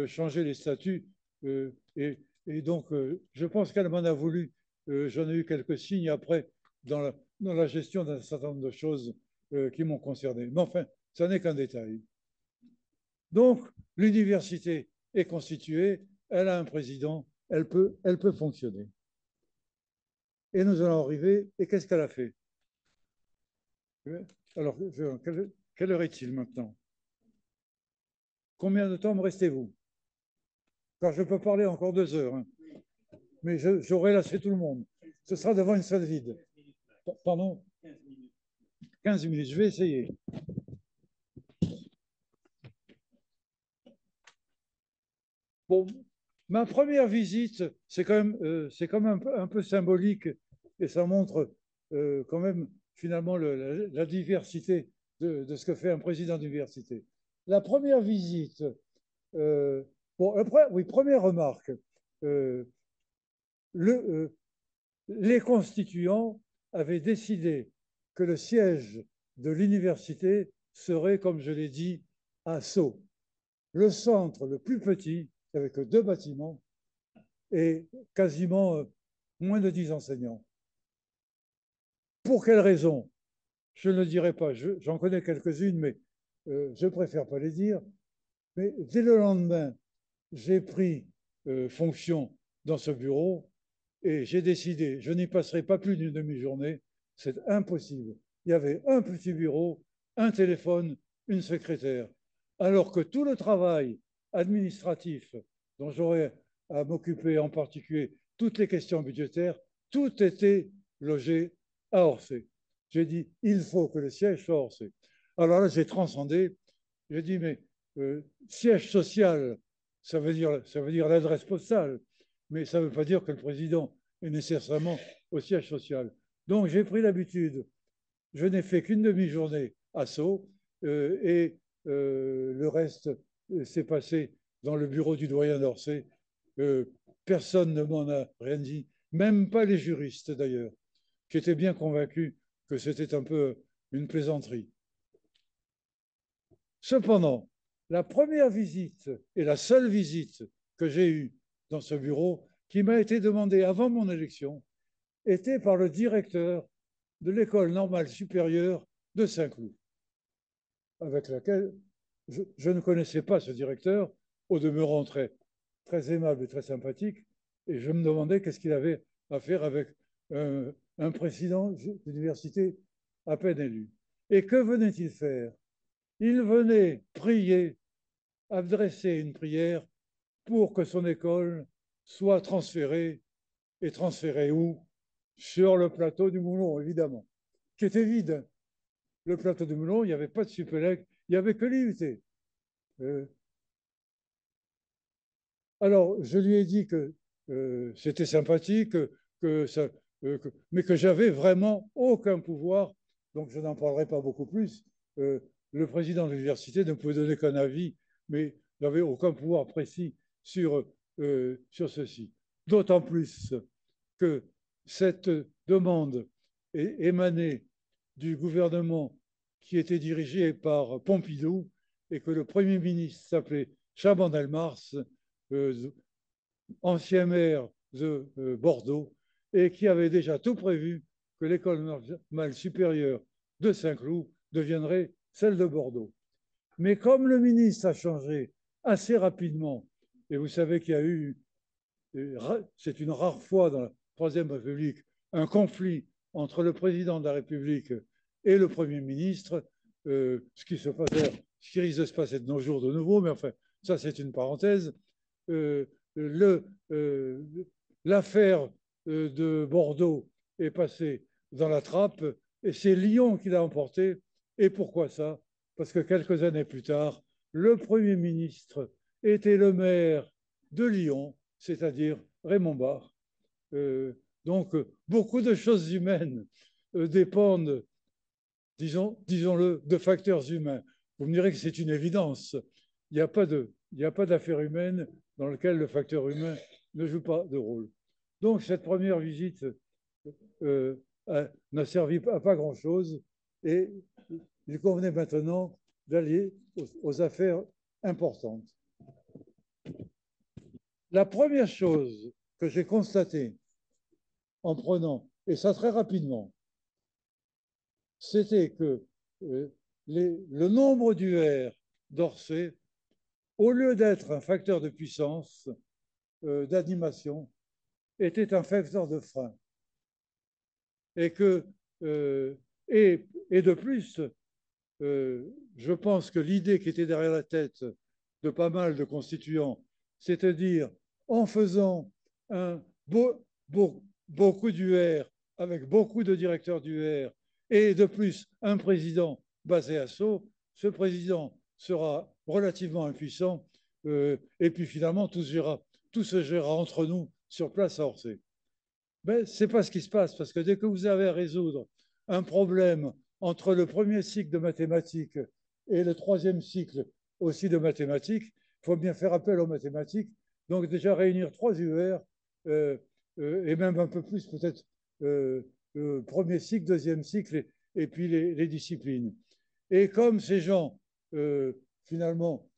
changer les statuts. Et donc, je pense qu'elle m'en a voulu. J'en ai eu quelques signes après dans la gestion d'un certain nombre de choses qui m'ont concerné. Mais enfin, ça n'est qu'un détail. Donc, l'université est constituée, elle a un président, elle peut fonctionner. Et nous allons arriver, et qu'est-ce qu'elle a fait? Alors, quelle heure est-il maintenant? Combien de temps me restez-vous? Car je peux parler encore 2 heures, hein, mais j'aurai lassé tout le monde. Ce sera devant une salle vide. Pardon? 15 minutes, je vais essayer. Bon, ma première visite, c'est quand même un peu symbolique et ça montre quand même finalement la diversité de ce que fait un président d'université. La première visite, bon, après, oui, première remarque, euh, les constituants avaient décidé que le siège de l'université serait, comme je l'ai dit, à Sceaux, le centre le plus petit, avec 2 bâtiments et quasiment moins de 10 enseignants. Pour quelle raison? Je ne le dirai pas, j'en connais quelques-unes, mais je préfère pas les dire. Mais dès le lendemain, j'ai pris fonction dans ce bureau et j'ai décidé, je n'y passerai pas plus d'une demi-journée, c'est impossible. Il y avait un petit bureau, un téléphone, une secrétaire, alors que tout le travail administratif dont j'aurais à m'occuper, en particulier toutes les questions budgétaires, tout était logé à Orsay. J'ai dit, il faut que le siège soit à Orsay. Alors là, j'ai transcendé, j'ai dit, mais siège social, ça veut dire l'adresse postale, mais ça ne veut pas dire que le président est nécessairement au siège social. Donc j'ai pris l'habitude, je n'ai fait qu'une demi-journée à Sceaux et le reste s'est passé dans le bureau du doyen d'Orsay. Personne ne m'en a rien dit, même pas les juristes d'ailleurs, qui étaient bien convaincus que c'était un peu une plaisanterie. Cependant, la première visite et la seule visite que j'ai eue dans ce bureau, qui m'a été demandée avant mon élection, était par le directeur de l'école normale supérieure de Saint-Cloud, avec laquelle je ne connaissais pas ce directeur, au demeurant très aimable et très sympathique, et je me demandais qu'est-ce qu'il avait à faire avec un président d'université à peine élu. Et que venait-il faire? Il venait prier, adresser une prière pour que son école soit transférée. Et transférée où? Sur le plateau du Moulon, évidemment, qui était vide. Le plateau du Moulon, il n'y avait pas de Supélec, il n'y avait que l'IUT. Alors, je lui ai dit que c'était sympathique, mais que j'avais vraiment aucun pouvoir, donc je n'en parlerai pas beaucoup plus. Le président de l'université ne pouvait donner qu'un avis, mais n'avait aucun pouvoir précis sur ceci. D'autant plus que cette demande est émanée du gouvernement qui était dirigé par Pompidou et que le Premier ministre s'appelait Chaban-Delmars, ancien maire de Bordeaux, et qui avait déjà tout prévu que l'école normale supérieure de Saint-Cloud deviendrait celle de Bordeaux. Mais comme le ministre a changé assez rapidement, et vous savez qu'il y a eu, c'est une rare fois dans la Troisième République un conflit entre le président de la République et le Premier ministre, ce qui risque de se passer de nos jours de nouveau, mais enfin, ça c'est une parenthèse. L'affaire de Bordeaux est passée dans la trappe et c'est Lyon qui l'a emporté. Et pourquoi ça? Parce que quelques années plus tard, le Premier ministre était le maire de Lyon, c'est-à-dire Raymond Barre. Donc, beaucoup de choses humaines dépendent, disons-le, de facteurs humains. Vous me direz que c'est une évidence. Il n'y a pas d'affaire humaine dans laquelle le facteur humain ne joue pas de rôle. Donc, cette première visite n'a servi à pas grand-chose et il convenait maintenant d'aller aux affaires importantes. La première chose que j'ai constatée en prenant, et ça très rapidement, c'était que le nombre d'UR d'Orsay, au lieu d'être un facteur de puissance, d'animation, était un facteur de frein. Et que, et de plus, je pense que l'idée qui était derrière la tête de pas mal de constituants, c'est-à-dire en faisant beaucoup d'UR avec beaucoup de directeurs d'UR et de plus un président basé à Sceaux, ce président sera relativement impuissant et puis finalement tout se gérera entre nous sur place à Orsay. Mais ce n'est pas ce qui se passe parce que dès que vous avez à résoudre un problème entre le premier cycle de mathématiques et le troisième cycle aussi de mathématiques, il faut bien faire appel aux mathématiques. Donc déjà réunir trois UR et même un peu plus peut-être premier cycle, deuxième cycle et puis les disciplines. Et comme ces gens, finalement,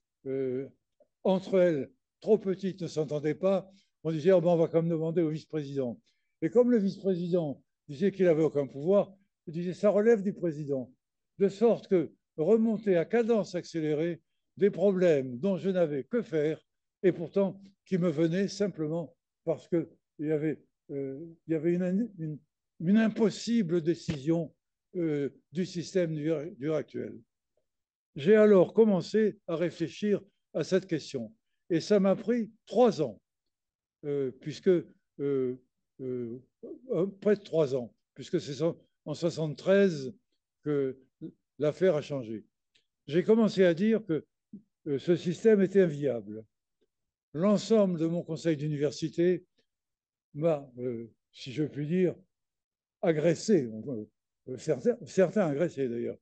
entre elles, trop petites, ne s'entendaient pas, on disait oh ben, on va quand même demander au vice-président. Et comme le vice-président disait qu'il n'avait aucun pouvoir, il disait ça relève du président. De sorte que remonter à cadence accélérée des problèmes dont je n'avais que faire et pourtant qui me venaient simplement parce qu'il y avait, une impossible décision du système dur actuel. J'ai alors commencé à réfléchir à cette question. Et ça m'a pris 3 ans, puisque près de 3 ans, puisque c'est en 1973 que l'affaire a changé. J'ai commencé à dire que ce système était inviable. L'ensemble de mon conseil d'université m'a, si je puis dire, agressé, certains agressés d'ailleurs,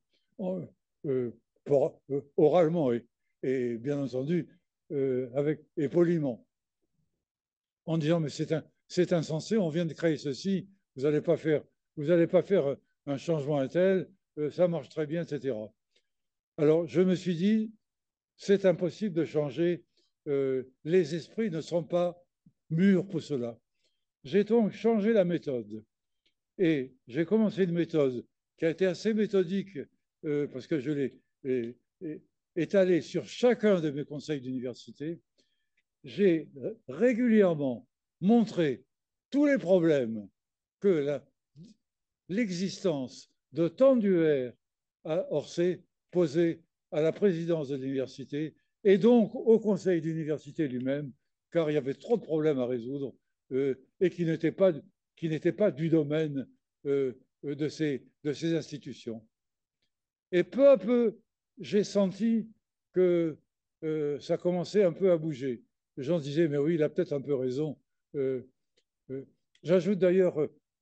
oralement et bien entendu et poliment, en disant mais c'est insensé, on vient de créer ceci, vous n'allez pas faire un changement un tel, ça marche très bien, etc. Alors je me suis dit, c'est impossible de changer, les esprits ne sont pas mûrs pour cela. J'ai donc changé la méthode et j'ai commencé une méthode qui a été assez méthodique parce que je l'ai étalée sur chacun de mes conseils d'université. J'ai régulièrement montré tous les problèmes que l'existence de tant d'UR à Orsay posait à la présidence de l'université et donc au conseil d'université lui-même, car il y avait trop de problèmes à résoudre et qui n'étaient pas du domaine de ces institutions. Et peu à peu, j'ai senti que ça commençait un peu à bouger. Les gens disaient, mais oui, il a peut-être un peu raison. Euh, J'ajoute d'ailleurs,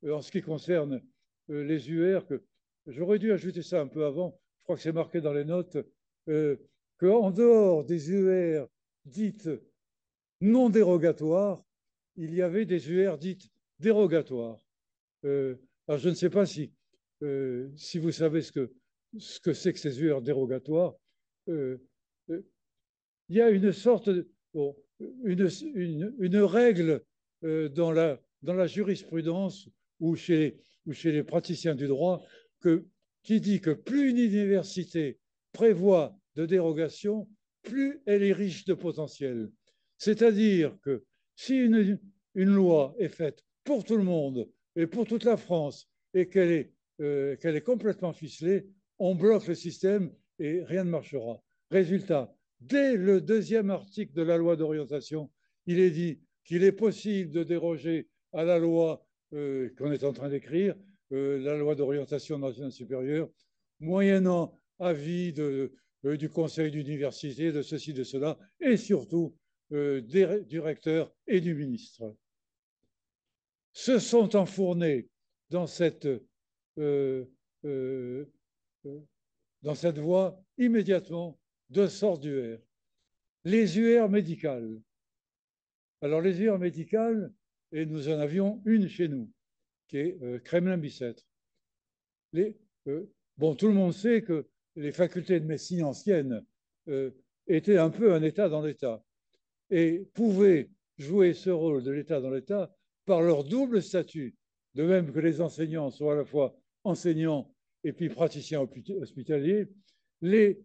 en ce qui concerne les UR, que j'aurais dû ajouter ça un peu avant, je crois que c'est marqué dans les notes, qu'en dehors des UR dites non dérogatoires, il y avait des UR dites dérogatoires. Alors je ne sais pas si vous savez ce que c'est que ces UR dérogatoires. Euh, il y a une sorte de, bon, une règle dans la jurisprudence ou chez les praticiens du droit qui dit que plus une université prévoit de dérogations, plus elle est riche de potentiel. C'est-à-dire que si une loi est faite pour tout le monde, et pour toute la France et qu'elle est complètement ficelée, on bloque le système et rien ne marchera. Résultat, dès le deuxième article de la loi d'orientation, il est dit qu'il est possible de déroger à la loi qu'on est en train d'écrire, la loi d'orientation nationale supérieure, moyennant avis du conseil d'université, de ceci, de cela, et surtout du recteur et du ministre. Se sont enfournés dans cette, euh, euh, dans cette voie immédiatement deux sortes d'UR. Les UR médicales. Alors les UR médicales, et nous en avions une chez nous, qui est Kremlin-Bicêtre. Bon, tout le monde sait que les facultés de médecine anciennes étaient un peu un État dans l'État et pouvaient jouer ce rôle de l'État dans l'État par leur double statut, de même que les enseignants sont à la fois enseignants et puis praticiens hospitaliers, les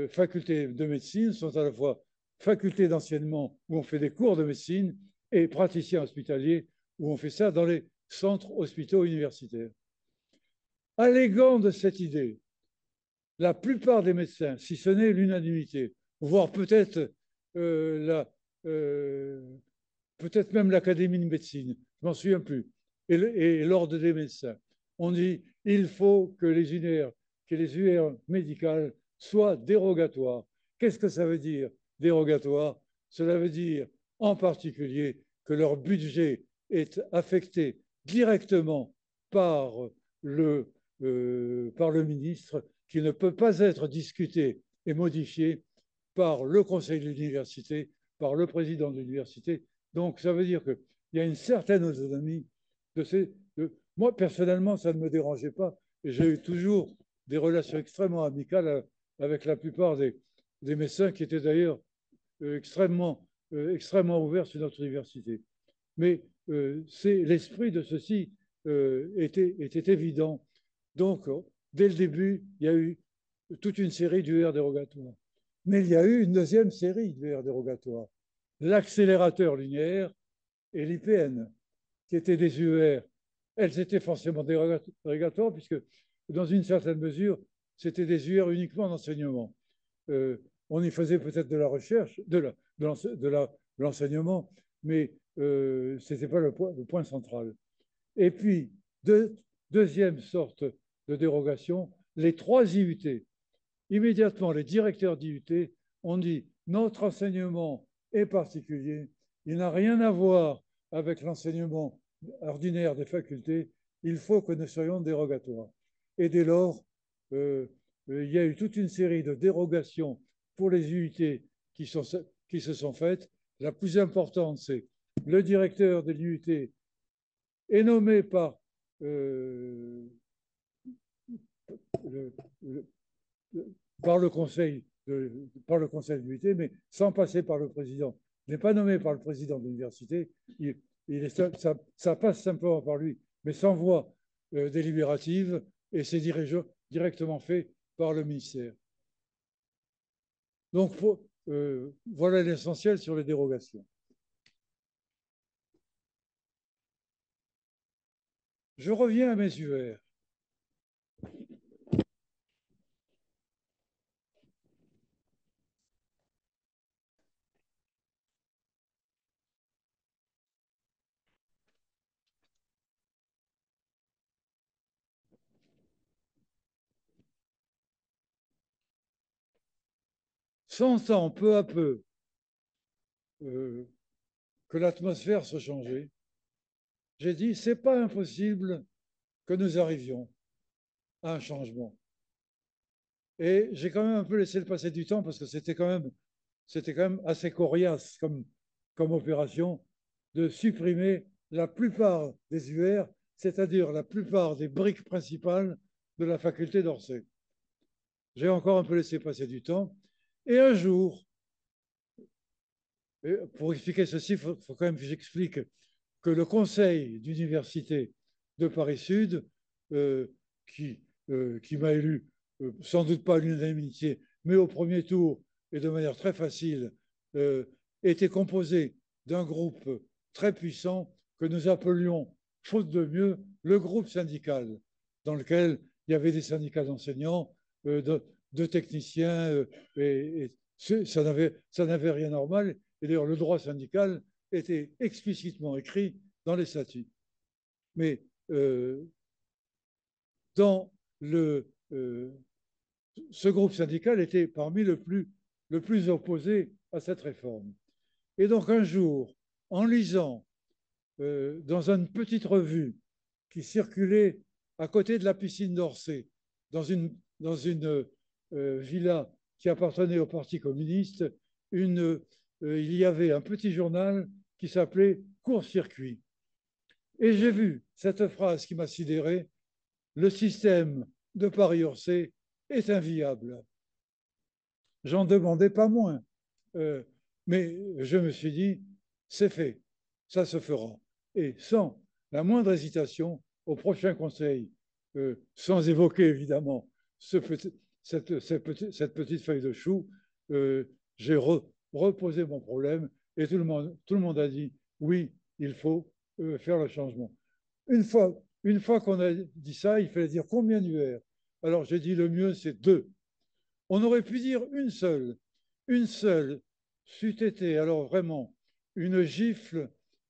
facultés de médecine sont à la fois facultés d'enseignement où on fait des cours de médecine et praticiens hospitaliers où on fait ça dans les centres hospitaux universitaires. Alléguant de cette idée, la plupart des médecins, si ce n'est l'unanimité, voire peut-être peut-être même l'Académie de médecine, je m'en souviens plus, et l'ordre des médecins, on dit il faut que les UR médicales soient dérogatoires. Qu'est-ce que ça veut dire, dérogatoire? Cela veut dire en particulier que leur budget est affecté directement par par le ministre, qui ne peut pas être discuté et modifié par le conseil de l'université, par le président de l'université. Donc, ça veut dire qu'il y a une certaine autonomie moi, personnellement, ça ne me dérangeait pas. Et j'ai eu toujours des relations extrêmement amicales avec la plupart des médecins qui étaient d'ailleurs extrêmement ouverts sur notre université. Mais l'esprit de ceci était évident. Donc, dès le début, il y a eu toute une série d'UR dérogatoires. Mais il y a eu une deuxième série d'UR dérogatoires. L'accélérateur linéaire et l'IPN, qui étaient des UR. Elles étaient forcément dérogatoires, puisque dans une certaine mesure, c'était des UR uniquement d'enseignement. On y faisait peut-être de la recherche, de l'enseignement, mais ce n'était pas le point central. Et puis, deuxième sorte de dérogation, les trois IUT. Immédiatement, les directeurs d'IUT ont dit notre enseignement est particulier, il n'a rien à voir avec l'enseignement ordinaire des facultés, il faut que nous soyons dérogatoires. Et dès lors, il y a eu toute une série de dérogations pour les UIT qui se sont faites. La plus importante, c'est le directeur de l'IUT est nommé par par le conseil de l'UIT, mais sans passer par le président. Il n'est pas nommé par le président de l'université, ça passe simplement par lui, mais sans voix délibérative, et c'est directement fait par le ministère. Donc, voilà l'essentiel sur les dérogations. Je reviens à mes UR. Sentant peu à peu que l'atmosphère se changeait, j'ai dit, c'est pas impossible que nous arrivions à un changement. Et j'ai quand même un peu laissé passer du temps parce que c'était quand même assez coriace comme opération de supprimer la plupart des UR, c'est-à-dire la plupart des briques principales de la faculté d'Orsay. J'ai encore un peu laissé passer du temps. Et un jour, pour expliquer ceci, il faut quand même que j'explique que le conseil d'université de Paris-Sud, qui m'a élu, sans doute pas à l'unanimité, mais au premier tour et de manière très facile, était composé d'un groupe très puissant que nous appelions faute de mieux, le groupe syndical, dans lequel il y avait des syndicats d'enseignants, de techniciens, et ça n'avait rien de normal. Et d'ailleurs, le droit syndical était explicitement écrit dans les statuts. Mais dans ce groupe syndical était parmi le plus opposé à cette réforme. Et donc un jour, en lisant dans une petite revue qui circulait à côté de la piscine d'Orsay, dans une villa qui appartenait au Parti communiste, il y avait un petit journal qui s'appelait Court-circuit. Et j'ai vu cette phrase qui m'a sidéré: le système de Paris-Orsay est inviable. J'en demandais pas moins. Mais je me suis dit, c'est fait, ça se fera. Et sans la moindre hésitation, au prochain conseil, sans évoquer évidemment cette petite feuille de chou, j'ai reposé mon problème et tout le monde a dit, oui, il faut faire le changement. Une fois qu'on a dit ça, il fallait dire combien d'UR. Alors j'ai dit, le mieux, c'est 2. On aurait pu dire une seule, c'eût été alors vraiment une gifle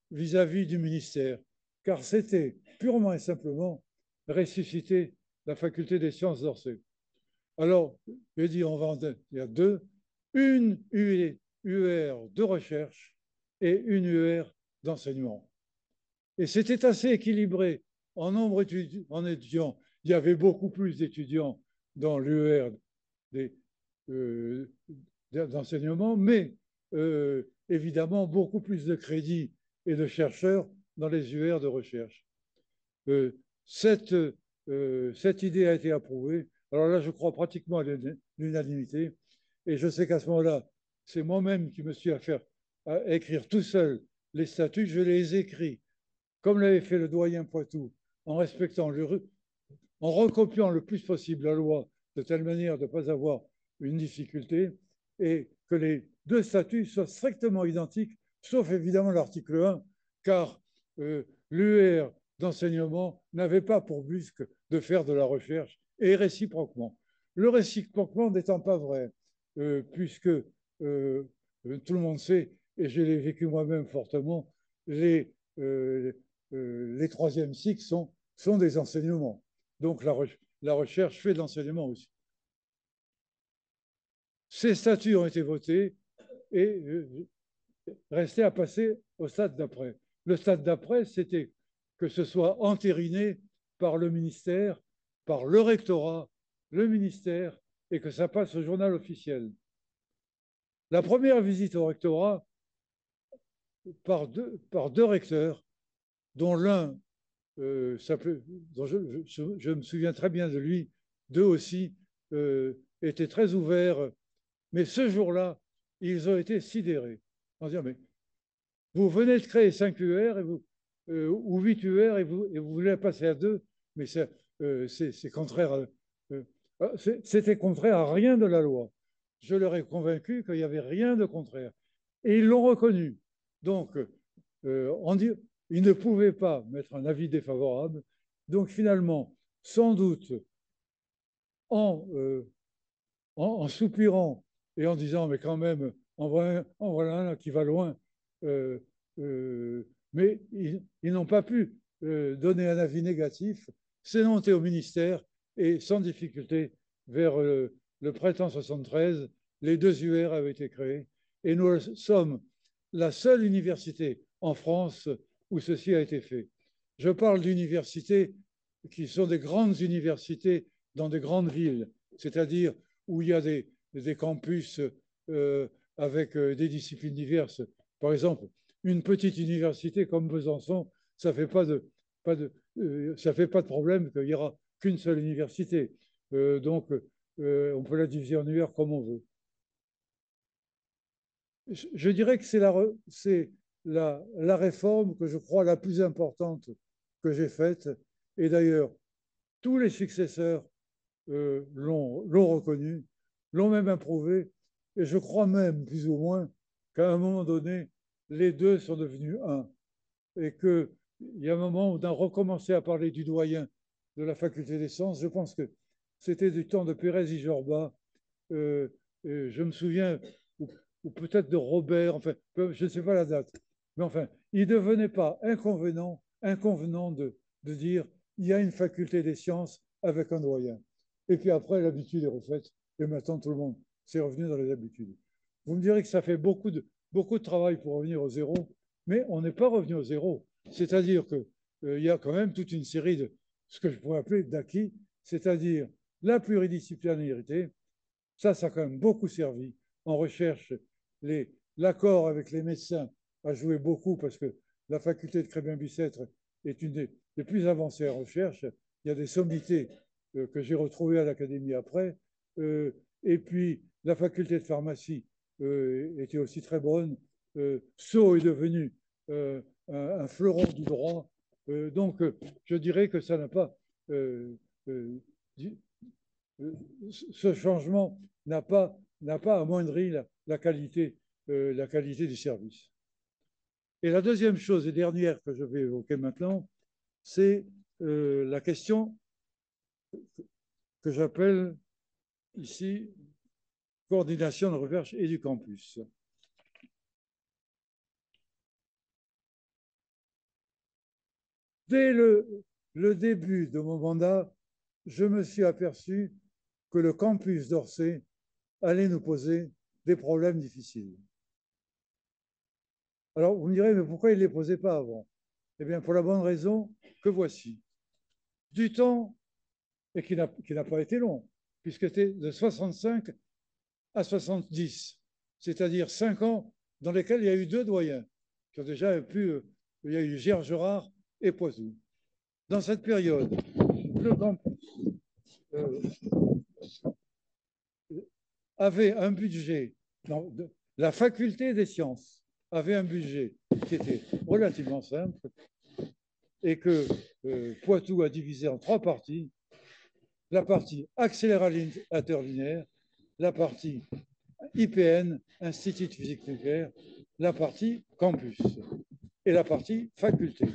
vis-à-vis du ministère, car c'était purement et simplement ressusciter la faculté des sciences d'Orsay. Alors, j'ai dit, on va en dire 2, une UR de recherche et une UR d'enseignement. Et c'était assez équilibré en nombre d'étudiants. Il y avait beaucoup plus d'étudiants dans l'UR d'enseignement, mais évidemment beaucoup plus de crédits et de chercheurs dans les UR de recherche. Cette idée a été approuvée. Alors là, je crois pratiquement à l'unanimité. Et je sais qu'à ce moment-là, c'est moi-même qui me suis à écrire tout seul les statuts. Je les ai écrits, comme l'avait fait le doyen Poitou, en recopiant le plus possible la loi, de telle manière de ne pas avoir une difficulté, et que les deux statuts soient strictement identiques, sauf évidemment l'article 1, car l'UR d'enseignement n'avait pas pour but de faire de la recherche, et réciproquement. Le réciproquement n'étant pas vrai, puisque tout le monde sait, et je l'ai vécu moi-même fortement, les troisièmes cycles sont des enseignements. Donc la recherche fait de l'enseignement aussi. Ces statuts ont été votés et restait à passer au stade d'après. Le stade d'après, c'était que ce soit entériné par le ministère, par le rectorat, le ministère, et que ça passe au journal officiel. La première visite au rectorat par deux recteurs, dont l'un dont je me souviens très bien de lui, deux aussi étaient très ouverts, mais ce jour-là, ils ont été sidérés en disant, mais vous venez de créer 5 UR ou 8 UR et vous voulez passer à 2, mais c'est contraire c'était contraire à rien de la loi. Je leur ai convaincu qu'il n'y avait rien de contraire. Et ils l'ont reconnu. Donc, ils ne pouvaient pas mettre un avis défavorable. Donc, finalement, sans doute, en soupirant et en disant, mais quand même, en voilà un qui va loin, mais ils n'ont pas pu donner un avis négatif. C'est monté au ministère et sans difficulté, vers le printemps 73, les deux UR avaient été créés et nous sommes la seule université en France où ceci a été fait. Je parle d'universités qui sont des grandes universités dans des grandes villes, c'est-à-dire où il y a des campus avec des disciplines diverses. Par exemple, une petite université comme Besançon, ça fait pas de problème qu'il n'y aura qu'une seule université. Donc, on peut la diviser en UR comme on veut. Je dirais que c'est la réforme que je crois la plus importante que j'ai faite. Et d'ailleurs, tous les successeurs l'ont reconnu, l'ont même approuvé. Et je crois même, plus ou moins, qu'à un moment donné, les deux sont devenus un. Et que il y a un moment où on a recommencé à parler du doyen de la faculté des sciences. Je pense que c'était du temps de Pérez y Jorba. Je me souviens, ou peut-être de Robert, enfin, je ne sais pas la date. Mais enfin, il ne devenait pas inconvenant de dire il y a une faculté des sciences avec un doyen. Et puis après, l'habitude est refaite. Et maintenant, tout le monde s'est revenu dans les habitudes. Vous me direz que ça fait beaucoup de travail pour revenir au zéro, mais on n'est pas revenu au zéro. C'est-à-dire qu'il y a quand même toute une série de ce que je pourrais appeler d'acquis, c'est-à-dire la pluridisciplinarité. Ça a quand même beaucoup servi en recherche. L'accord avec les médecins a joué beaucoup parce que la faculté de Crébin-Bicêtre est une des plus avancées en recherche. Il y a des sommités que j'ai retrouvées à l'Académie après. Et puis, la faculté de pharmacie était aussi très bonne. Sceaux est devenu un fleuron du droit. Donc, je dirais que ça n'a pas euh, euh, ce changement n'a pas amoindri la qualité du service. Et la deuxième chose et dernière que je vais évoquer maintenant, c'est la question que j'appelle ici coordination de recherche et du campus. Dès le début de mon mandat, je me suis aperçu que le campus d'Orsay allait nous poser des problèmes difficiles. Alors, vous me direz, mais pourquoi il ne les posait pas avant? Eh bien, pour la bonne raison que voici. Du temps, et qui n'a pas été long, puisque c'était de 65 à 70, c'est-à-dire 5 ans dans lesquels il y a eu 2 doyens, qui ont déjà pu, il y a eu Gergerard et Poitou. Dans cette période, le campus euh, avait un budget, la faculté des sciences avait un budget qui était relativement simple, et que Poitou a divisé en 3 parties. La partie accélérateur linéaire, la partie IPN, Institut de physique nucléaire, la partie campus et la partie faculté.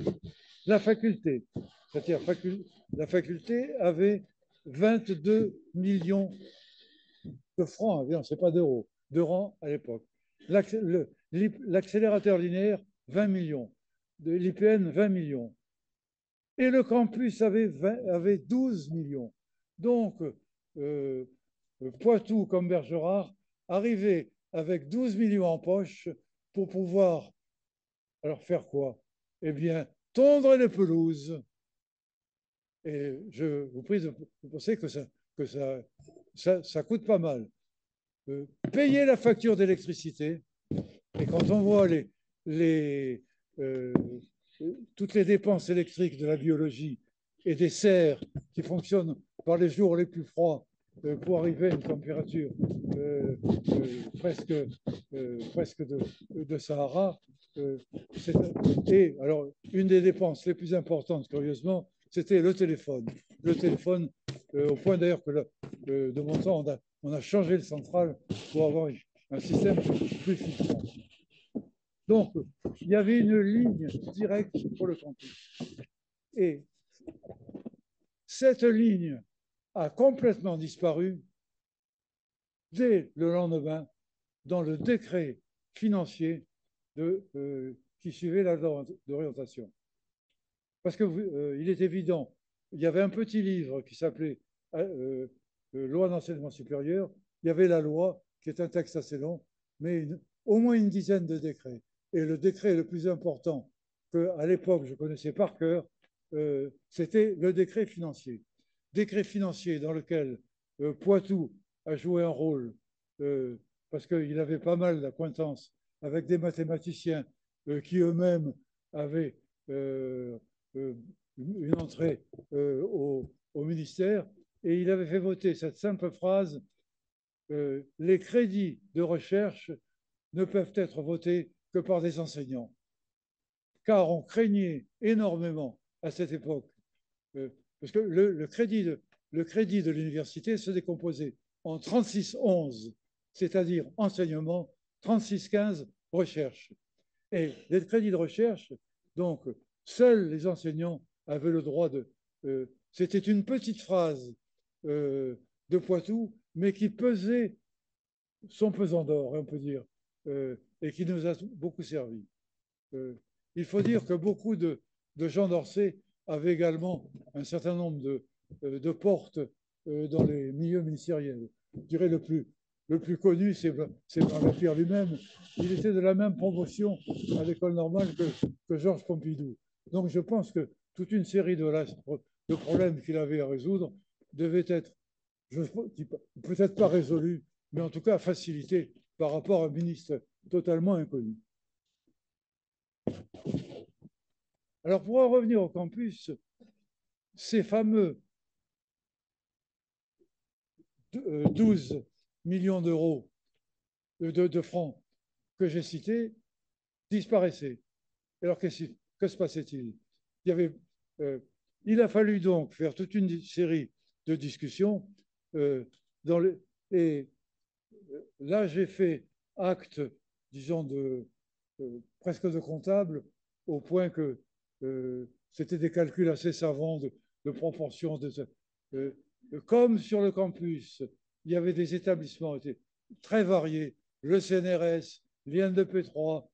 La faculté, c'est-à-dire la faculté avait 22 millions de francs, ce n'est pas d'euros, d'euros à l'époque. L'accélérateur linéaire, 20 millions. L'IPN, 20 millions. Et le campus avait 12 millions. Donc, Poitou comme Bergerard arrivait avec 12 millions en poche pour pouvoir, alors faire quoi? Eh bien, tondre les pelouses. Et je vous prie de penser que ça coûte pas mal. Payer la facture d'électricité, et quand on voit euh, toutes les dépenses électriques de la biologie et des serres qui fonctionnent par les jours les plus froids pour arriver à une température presque de Sahara. Et alors, une des dépenses les plus importantes, curieusement, c'était le téléphone. Le téléphone, au point d'ailleurs que de mon temps, on a changé le central pour avoir un système plus filtrant. Donc, il y avait une ligne directe pour le campus. Et cette ligne a complètement disparu dès le lendemain dans le décret financier qui suivait la loi d'orientation. Parce qu'il est évident, il y avait un petit livre qui s'appelait Loi d'enseignement supérieur, il y avait la loi, qui est un texte assez long, mais au moins une dizaine de décrets. Et le décret le plus important qu'à l'époque je connaissais par cœur, c'était le décret financier. Décret financier dans lequel Poitou a joué un rôle parce qu'il avait pas mal d'acquaintances avec des mathématiciens qui eux-mêmes avaient une entrée au ministère, et il avait fait voter cette simple phrase: les crédits de recherche ne peuvent être votés que par des enseignants. Car on craignait énormément à cette époque, parce que le crédit de l'université se décomposait en 36-11, c'est-à-dire enseignement, 36-15, recherche. Et les crédits de recherche, donc, Seuls les enseignants avaient le droit de... C'était une petite phrase de Poitou, mais qui pesait son pesant d'or, on peut dire, et qui nous a beaucoup servi. Il faut dire que beaucoup de gens d'Orsay avaient également un certain nombre de portes dans les milieux ministériels. Je dirais le plus connu, c'est Bernard-Pierre lui-même. Il était de la même promotion à l'école normale que Georges Pompidou. Donc je pense que toute une série de problèmes qu'il avait à résoudre devaient être, peut-être pas résolus, mais en tout cas facilités par rapport à un ministre totalement inconnu. Alors, pour en revenir au campus, ces fameux 12 millions d'euros, de francs que j'ai cités, disparaissaient. Alors, que se passait-il? Il y avait, il a fallu donc faire toute une série de discussions. Dans le, et là, j'ai fait acte, disons, presque de comptable, au point que c'était des calculs assez savants de proportions. Comme sur le campus, il y avait des établissements très variés, le CNRS, l'INDP3,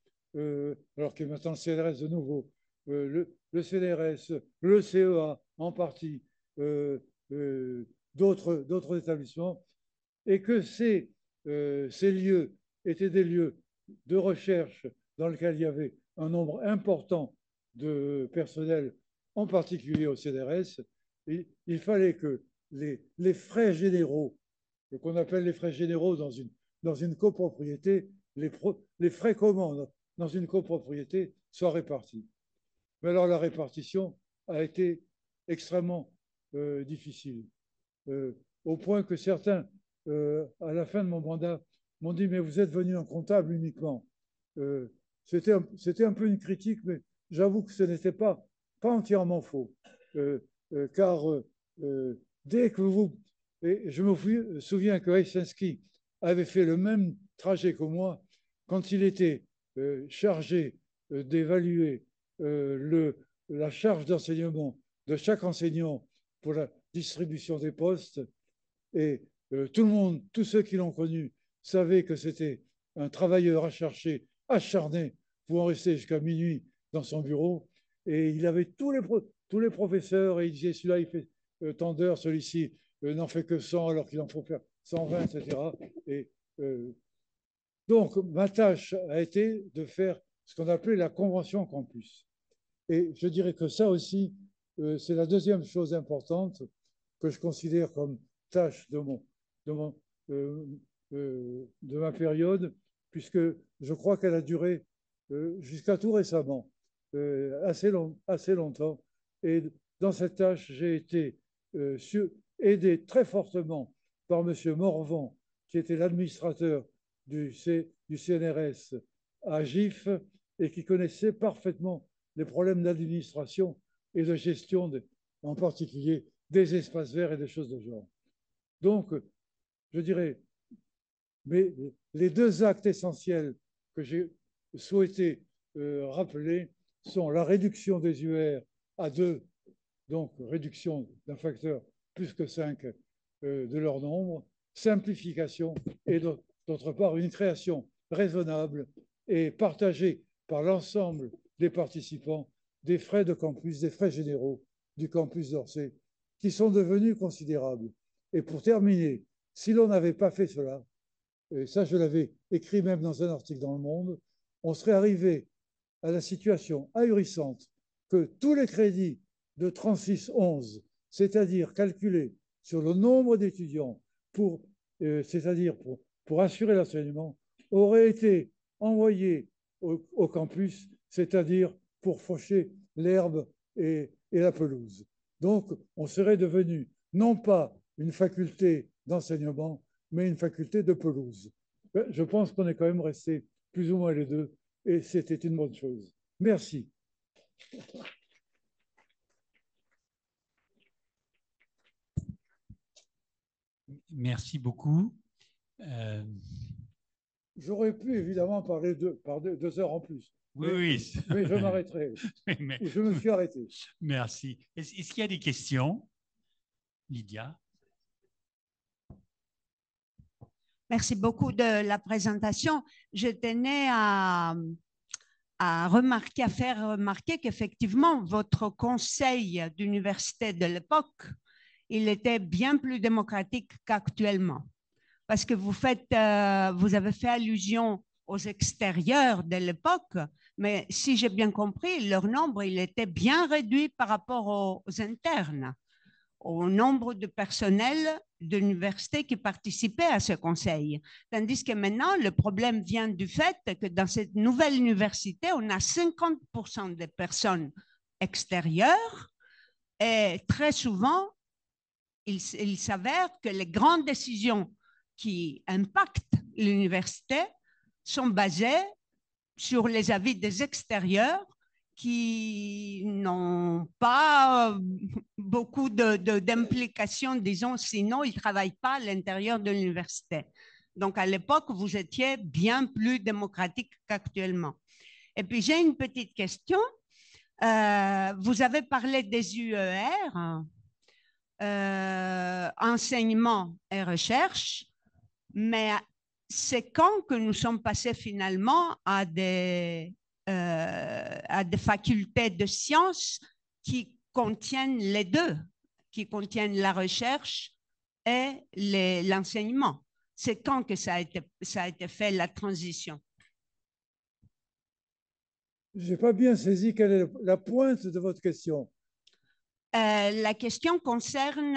alors que maintenant le CNRS de nouveau, le CNRS, le CEA en partie, d'autres établissements, et que ces lieux étaient des lieux de recherche dans lesquels il y avait un nombre important de personnel, en particulier au CNRS. Il fallait que les frais généraux, ce qu'on appelle les frais généraux dans une copropriété, les frais communs dans une copropriété soient répartis. Mais alors la répartition a été extrêmement difficile, au point que certains, à la fin de mon mandat, m'ont dit, mais vous êtes venu un comptable uniquement. C'était un peu une critique, mais j'avoue que ce n'était pas entièrement faux. Car dès que vous... Et je me souviens que Helsinki avait fait le même trajet que moi quand il était chargé d'évaluer la charge d'enseignement de chaque enseignant pour la distribution des postes. Et tout le monde, tous ceux qui l'ont connu, savaient que c'était un travailleur acharné, pouvant rester jusqu'à minuit dans son bureau. Et il avait tous les professeurs, et il disait, celui-là, il fait tant d'heures, celui-ci n'en fait que 100 alors qu'il en faut faire 120, etc. Et donc, ma tâche a été de faire ce qu'on appelait la convention campus. Et je dirais que ça aussi, c'est la deuxième chose importante que je considère comme tâche de, mon, de ma période, puisque je crois qu'elle a duré jusqu'à tout récemment, assez longtemps. Et dans cette tâche, j'ai été aidé très fortement par M. Morvan, qui était l'administrateur du CNRS à GIF et qui connaissait parfaitement les problèmes d'administration et de gestion, en particulier des espaces verts et des choses de genre. Donc, je dirais, mais les deux actes essentiels que j'ai souhaité rappeler sont la réduction des UR à 2, donc réduction d'un facteur plus que 5 de leur nombre, simplification et d'autre part une création raisonnable et partagée par l'ensemble des participants des frais de campus, des frais généraux du campus d'Orsay, qui sont devenus considérables. Et pour terminer, si l'on n'avait pas fait cela, et ça je l'avais écrit même dans un article dans Le Monde, on serait arrivé à la situation ahurissante que tous les crédits de 3611, c'est-à-dire calculés sur le nombre d'étudiants, c'est-à-dire pour assurer l'enseignement, auraient été envoyés au campus, c'est-à-dire pour faucher l'herbe et la pelouse. Donc, on serait devenu non pas une faculté d'enseignement, mais une faculté de pelouse. Je pense qu'on est quand même resté plus ou moins les deux, et c'était une bonne chose. Merci. Merci beaucoup. J'aurais pu évidemment parler 2 heures en plus, Oui, oui. Mais je m'arrêterai. Ou je me suis arrêté. Merci. Est-ce qu'il y a des questions, Lydia? Merci beaucoup de la présentation. Je tenais à faire remarquer qu'effectivement, votre conseil d'université de l'époque, il était bien plus démocratique qu'actuellement. Parce que vous avez fait allusion aux extérieurs de l'époque, mais si j'ai bien compris, leur nombre, il était bien réduit par rapport aux internes, au nombre de personnels de l'université qui participaient à ce conseil. Tandis que maintenant, le problème vient du fait que dans cette nouvelle université, on a 50% de personnes extérieures et très souvent, il s'avère que les grandes décisions qui impactent l'université sont basées sur les avis des extérieurs qui n'ont pas beaucoup d'implications, disons, sinon ils ne travaillent pas à l'intérieur de l'université. Donc, à l'époque, vous étiez bien plus démocratique qu'actuellement. Et puis, j'ai une petite question. Vous avez parlé des UER, enseignement et recherche, mais c'est quand que nous sommes passés finalement à des facultés de sciences qui contiennent les deux, qui contiennent la recherche et l'enseignement. C'est quand que ça a été fait, la transition? Je n'ai pas bien saisi quelle est la pointe de votre question. La question concerne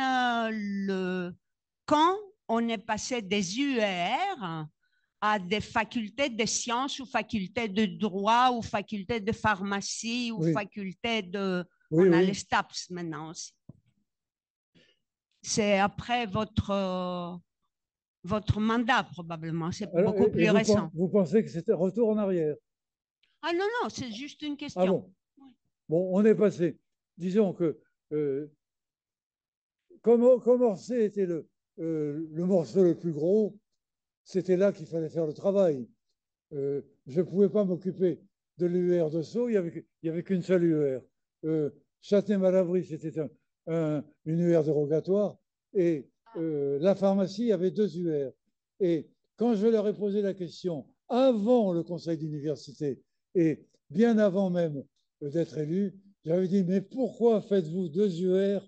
quand on est passé des UER à des facultés de sciences ou facultés de droit ou facultés de pharmacie ou facultés de... on a les STAPS maintenant aussi. C'est après votre mandat probablement, c'est beaucoup plus récent. Vous pensez que c'était retour en arrière? Ah non, non, c'est juste une question. Ah bon? Bon, on est passé. Disons que comme Orsay était le morceau le plus gros, c'était là qu'il fallait faire le travail. Je ne pouvais pas m'occuper de l'UR de Sceaux, il n'y avait qu'une seule UR. Châtenay-Malabry, c'était une UR dérogatoire, et la pharmacie avait deux UR. Et quand je leur ai posé la question, avant le conseil d'université, et bien avant même d'être élu, j'avais dit, mais pourquoi faites-vous deux UR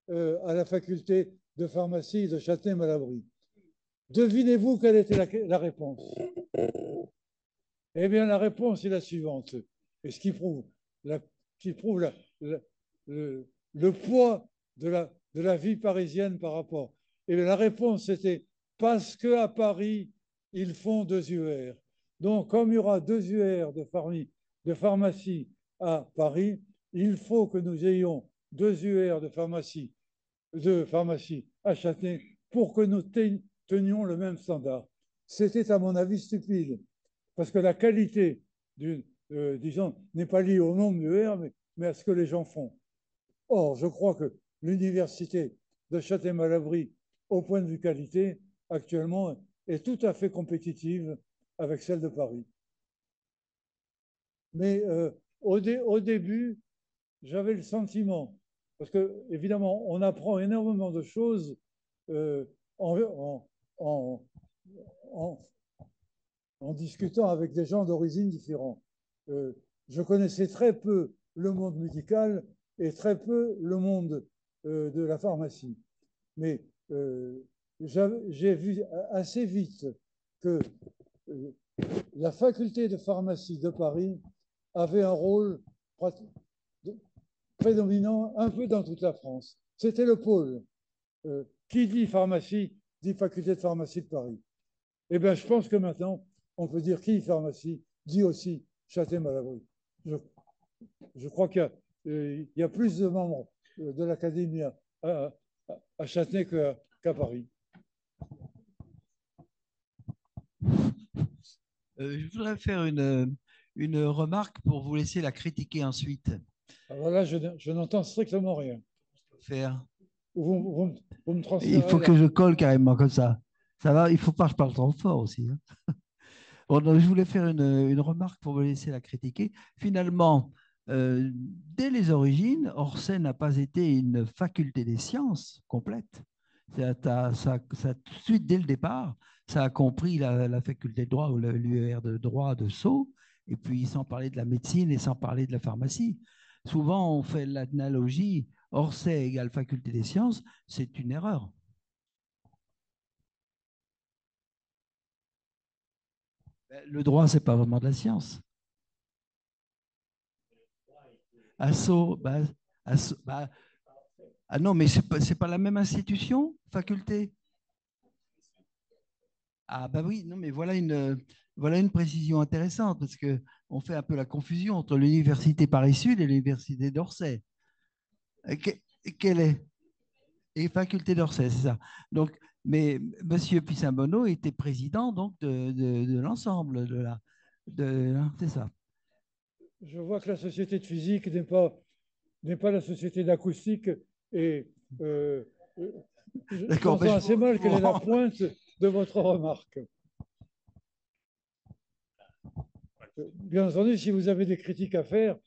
à la faculté de pharmacie de Châtenay-Malabry? Devinez-vous quelle était la réponse? Eh bien, la réponse est la suivante, et ce qui prouve, le poids de la vie parisienne par rapport. Et la réponse était parce qu'à Paris, ils font deux UR. Donc, comme il y aura deux UR de pharmacie à Paris, il faut que nous ayons deux UR de pharmacie à Châtenay pour que nous tenions le même standard. C'était, à mon avis, stupide, parce que la qualité, disons, n'est pas liée au nombre d'UR, mais à ce que les gens font. Or, je crois que l'université de Châtenay-Malabry, au point de vue qualité, actuellement, est tout à fait compétitive avec celle de Paris. Mais au début, j'avais le sentiment, parce que évidemment, on apprend énormément de choses en discutant avec des gens d'origine différente. Je connaissais très peu le monde médical et très peu le monde de la pharmacie. Mais j'ai vu assez vite que la faculté de pharmacie de Paris avait un rôle prédominant un peu dans toute la France. C'était le pôle. Qui dit pharmacie, dit faculté de pharmacie de Paris. Eh bien, je pense que maintenant, on peut dire qui dit pharmacie, dit aussi Châtenay-Malabry. Je crois qu'il y a plus de membres de l'académie à Châtenay qu'à Paris. Je voudrais faire une remarque pour vous laisser la critiquer ensuite. Alors là, je n'entends strictement rien. Faire. Vous me transférez. Il faut que je colle carrément comme ça. Ça va, il ne faut pas que je parle trop fort aussi. Bon, donc, je voulais faire une remarque pour vous laisser la critiquer. Finalement, dès les origines, Orsay n'a pas été une faculté des sciences complète. Tout de suite, dès le départ, ça a compris la faculté de droit ou l'UER de droit de Sceaux, et puis sans parler de la médecine et sans parler de la pharmacie. Souvent, on fait l'analogie Orsay égale faculté des sciences, c'est une erreur. Le droit, c'est pas vraiment de la science. Asso, ah non, mais c'est pas la même institution, faculté. Ah bah oui, non, mais voilà une précision intéressante parce que on fait un peu la confusion entre l'université Paris-Sud et l'université d'Orsay. Quelle est? Et faculté d'Orsay, c'est ça. Donc, mais Monsieur Pissin-Bonneau était président donc de l'ensemble c'est ça. Je vois que la société de physique n'est pas la société d'acoustique et D'accord, j'entends assez mal quelle est la pointe de votre remarque. Bien entendu, si vous avez des critiques à faire,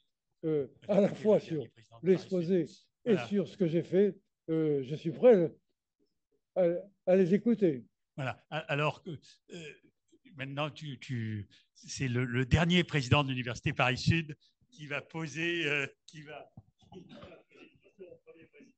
à la fois sur l'exposé et sur ce que j'ai fait, je suis prêt à les écouter. Voilà. Alors que maintenant, c'est le dernier président de l'Université Paris-Sud qui va poser,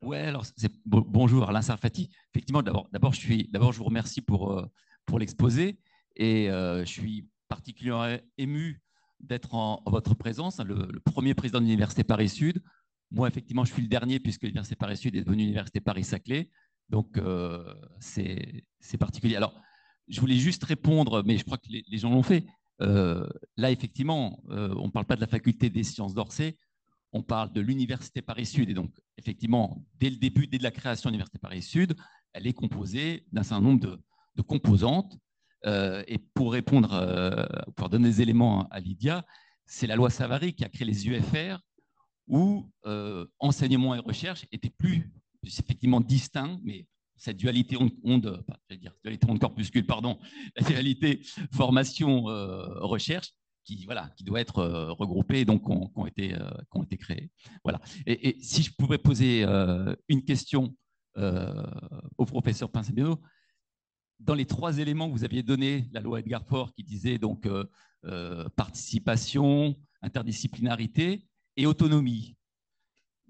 Ouais, alors bonjour Alain Sarfati. Effectivement, d'abord, je vous remercie pour l'exposé et je suis particulièrement ému d'être en votre présence, le premier président de l'Université Paris-Sud. Moi, effectivement, je suis le dernier puisque l'Université Paris-Sud est devenue l'Université Paris-Saclay. Donc, c'est particulier. Alors, je voulais juste répondre, mais je crois que les gens l'ont fait. Là, effectivement, on ne parle pas de la faculté des sciences d'Orsay, on parle de l'Université Paris-Sud. Et donc, effectivement, dès le début, dès la création de l'Université Paris-Sud, elle est composée d'un certain nombre de composantes. Et pour répondre, pour donner des éléments à Lydia, c'est la loi Savary qui a créé les UFR, où enseignement et recherche étaient plus effectivement distincts, mais cette dualité dualité onde-corpuscule, pardon, la dualité formation-recherche, qui doit être regroupée, donc qui ont été créés. Voilà. Et si je pouvais poser une question au professeur Pissin-Bonneau, dans les trois éléments que vous aviez donnés, la loi Edgar Faure qui disait donc participation, interdisciplinarité et autonomie.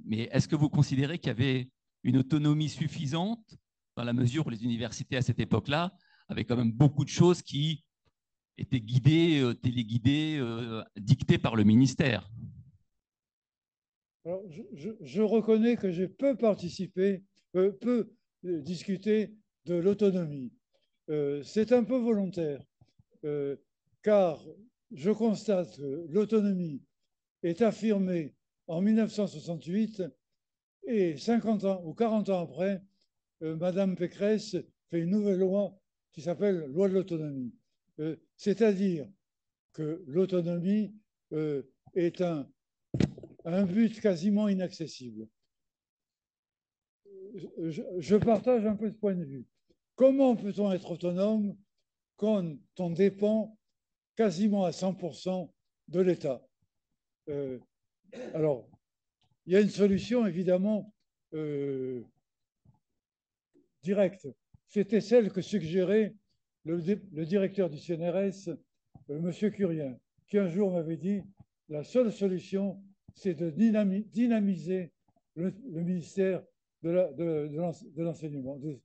Mais est-ce que vous considérez qu'il y avait une autonomie suffisante dans la mesure où les universités à cette époque-là avaient quand même beaucoup de choses qui étaient guidées, téléguidées, dictées par le ministère? Alors, je reconnais que j'ai peu participé, peu discuté de l'autonomie. C'est un peu volontaire, car je constate que l'autonomie est affirmée en 1968 et 50 ans ou 40 ans après, Madame Pécresse fait une nouvelle loi qui s'appelle loi de l'autonomie. C'est-à-dire que l'autonomie est un but quasiment inaccessible. Je partage un peu ce point de vue. Comment peut-on être autonome quand on dépend quasiment à 100% de l'État? Alors, il y a une solution évidemment directe. C'était celle que suggérait le directeur du CNRS, M. Curien, qui un jour m'avait dit la seule solution, c'est de dynamiser le ministère de l'enseignement, de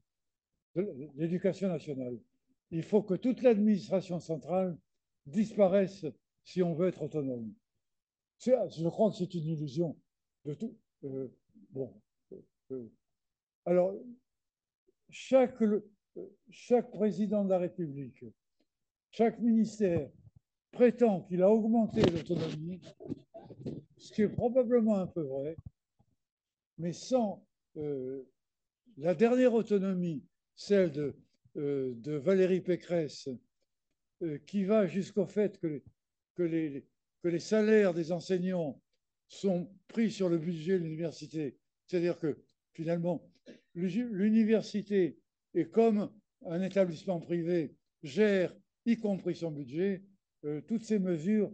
l'éducation nationale. Il faut que toute l'administration centrale disparaisse si on veut être autonome. Je crois que c'est une illusion de tout. Bon. Alors, chaque président de la République, chaque ministère prétend qu'il a augmenté l'autonomie, ce qui est probablement un peu vrai, mais sans la dernière autonomie, celle de Valérie Pécresse, qui va jusqu'au fait que les salaires des enseignants sont pris sur le budget de l'université. C'est-à-dire que finalement, l'université est comme un établissement privé, gère y compris son budget. toutes ces mesures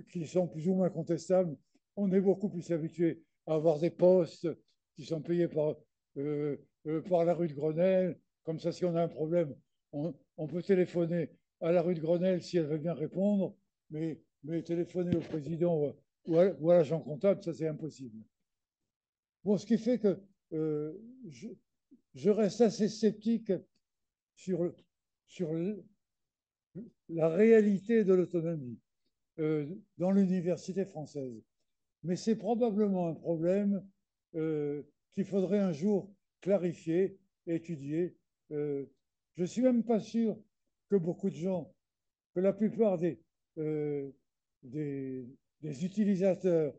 qui sont plus ou moins contestables, on est beaucoup plus habitué à avoir des postes qui sont payés par la rue de Grenelle. Comme ça, si on a un problème, on peut téléphoner à la rue de Grenelle si elle veut bien répondre, mais téléphoner au président ou à l'agent comptable, ça c'est impossible. Bon, ce qui fait que je reste assez sceptique sur la réalité de l'autonomie dans l'université française. Mais c'est probablement un problème qu'il faudrait un jour clarifier, étudier. Je ne suis même pas sûr que beaucoup de gens, que la plupart des utilisateurs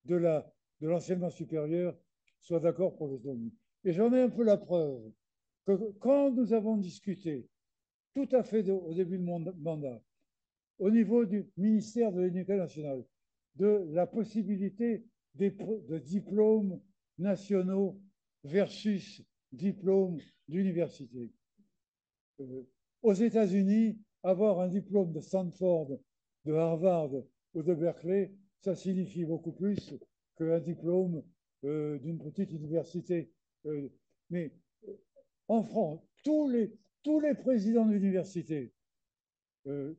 de l'enseignement supérieur soient d'accord pour l'autonomie. Et j'en ai un peu la preuve que quand nous avons discuté, tout à fait au début de mon mandat, au niveau du ministère de l'Éducation nationale, de la possibilité de diplômes nationaux versus diplômes d'université. Aux États-Unis, avoir un diplôme de Stanford, de Harvard ou de Berkeley, ça signifie beaucoup plus qu'un diplôme d'une petite université. Mais en France, tous les présidents d'université,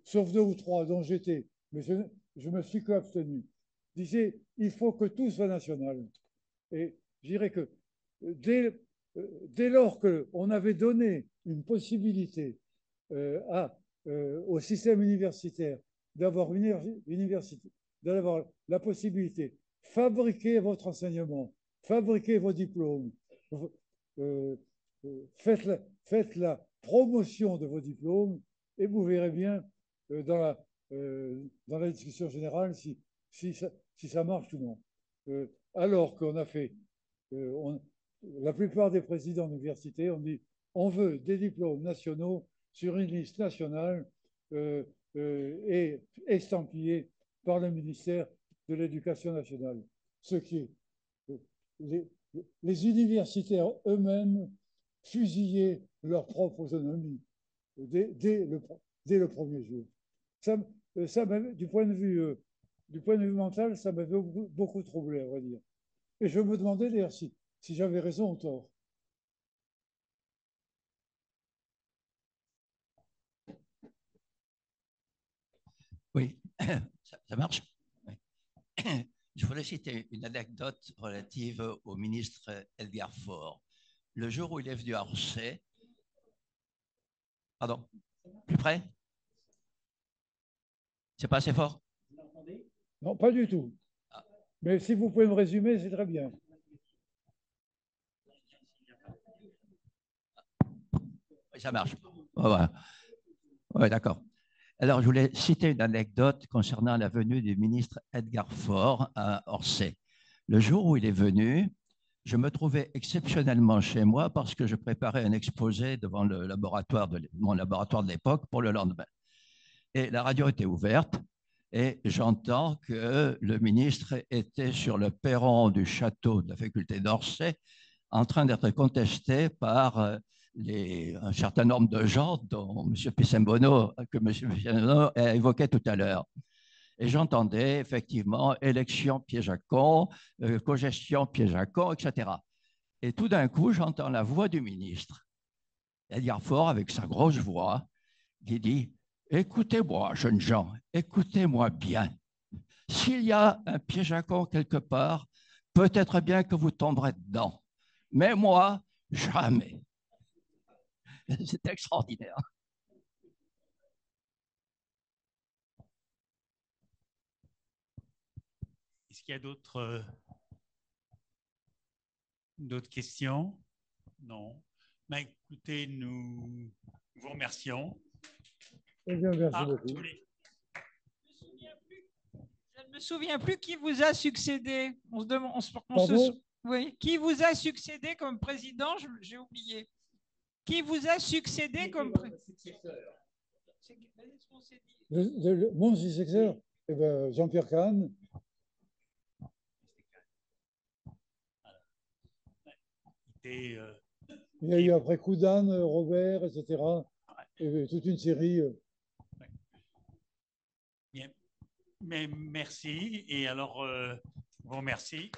sauf 2 ou 3 dont j'étais, mais je me suis que abstenu, disaient il faut que tout soit national. Et je dirais que dès lors qu'on avait donné une possibilité au système universitaire d'avoir d'avoir la possibilité fabriquer votre enseignement, fabriquer vos diplômes, faites la promotion de vos diplômes et vous verrez bien dans la discussion générale si ça marche ou non. Alors qu'on a fait, la plupart des présidents d'université ont dit on veut des diplômes nationaux sur une liste nationale et estampillés par le ministère de l'Éducation nationale. Ce qui est les universitaires eux-mêmes fusillaient leur propre autonomie dès le premier jour. Ça, du point de vue mental, ça m'avait beaucoup troublé, à vrai dire. Et je me demandais d'ailleurs si j'avais raison ou tort. Oui, ça marche. Oui. Je voulais citer une anecdote relative au ministre Edgar Faure. Le jour où il est venu à Orsay, pardon, plus près? C'est pas assez fort? Non, pas du tout. Ah. Mais si vous pouvez me résumer, c'est très bien. Oui, ça marche. Voilà. Oui, d'accord. Alors, je voulais citer une anecdote concernant la venue du ministre Edgar Faure à Orsay. Le jour où il est venu, je me trouvais exceptionnellement chez moi parce que je préparais un exposé devant mon laboratoire de l'époque pour le lendemain. Et la radio était ouverte et j'entends que le ministre était sur le perron du château de la faculté d'Orsay en train d'être contesté par un certain nombre de gens, dont M. Pissembono, que M. Pissembono a évoqué tout à l'heure. Et j'entendais effectivement élection piège à con, cogestion piège à con, etc. Et tout d'un coup, j'entends la voix du ministre, Edgar Faure, avec sa grosse voix, qui dit « Écoutez-moi, jeunes gens, écoutez-moi bien. S'il y a un piège à con quelque part, peut-être bien que vous tomberez dedans. Mais moi, jamais. » C'est extraordinaire. Est-ce qu'il y a d'autres questions? Non. Ben, écoutez, nous vous remercions. Eh bien, merci beaucoup. Je ne me souviens plus qui vous a succédé. Oui, qui vous a succédé comme président? J'ai oublié. Qui vous a succédé comme président? Mon successeur, eh ben, Jean-Pierre Kahn. Il y a eu après Coudan, Robert, etc. Et toute une série. Mais merci. Et alors, je vous remercie.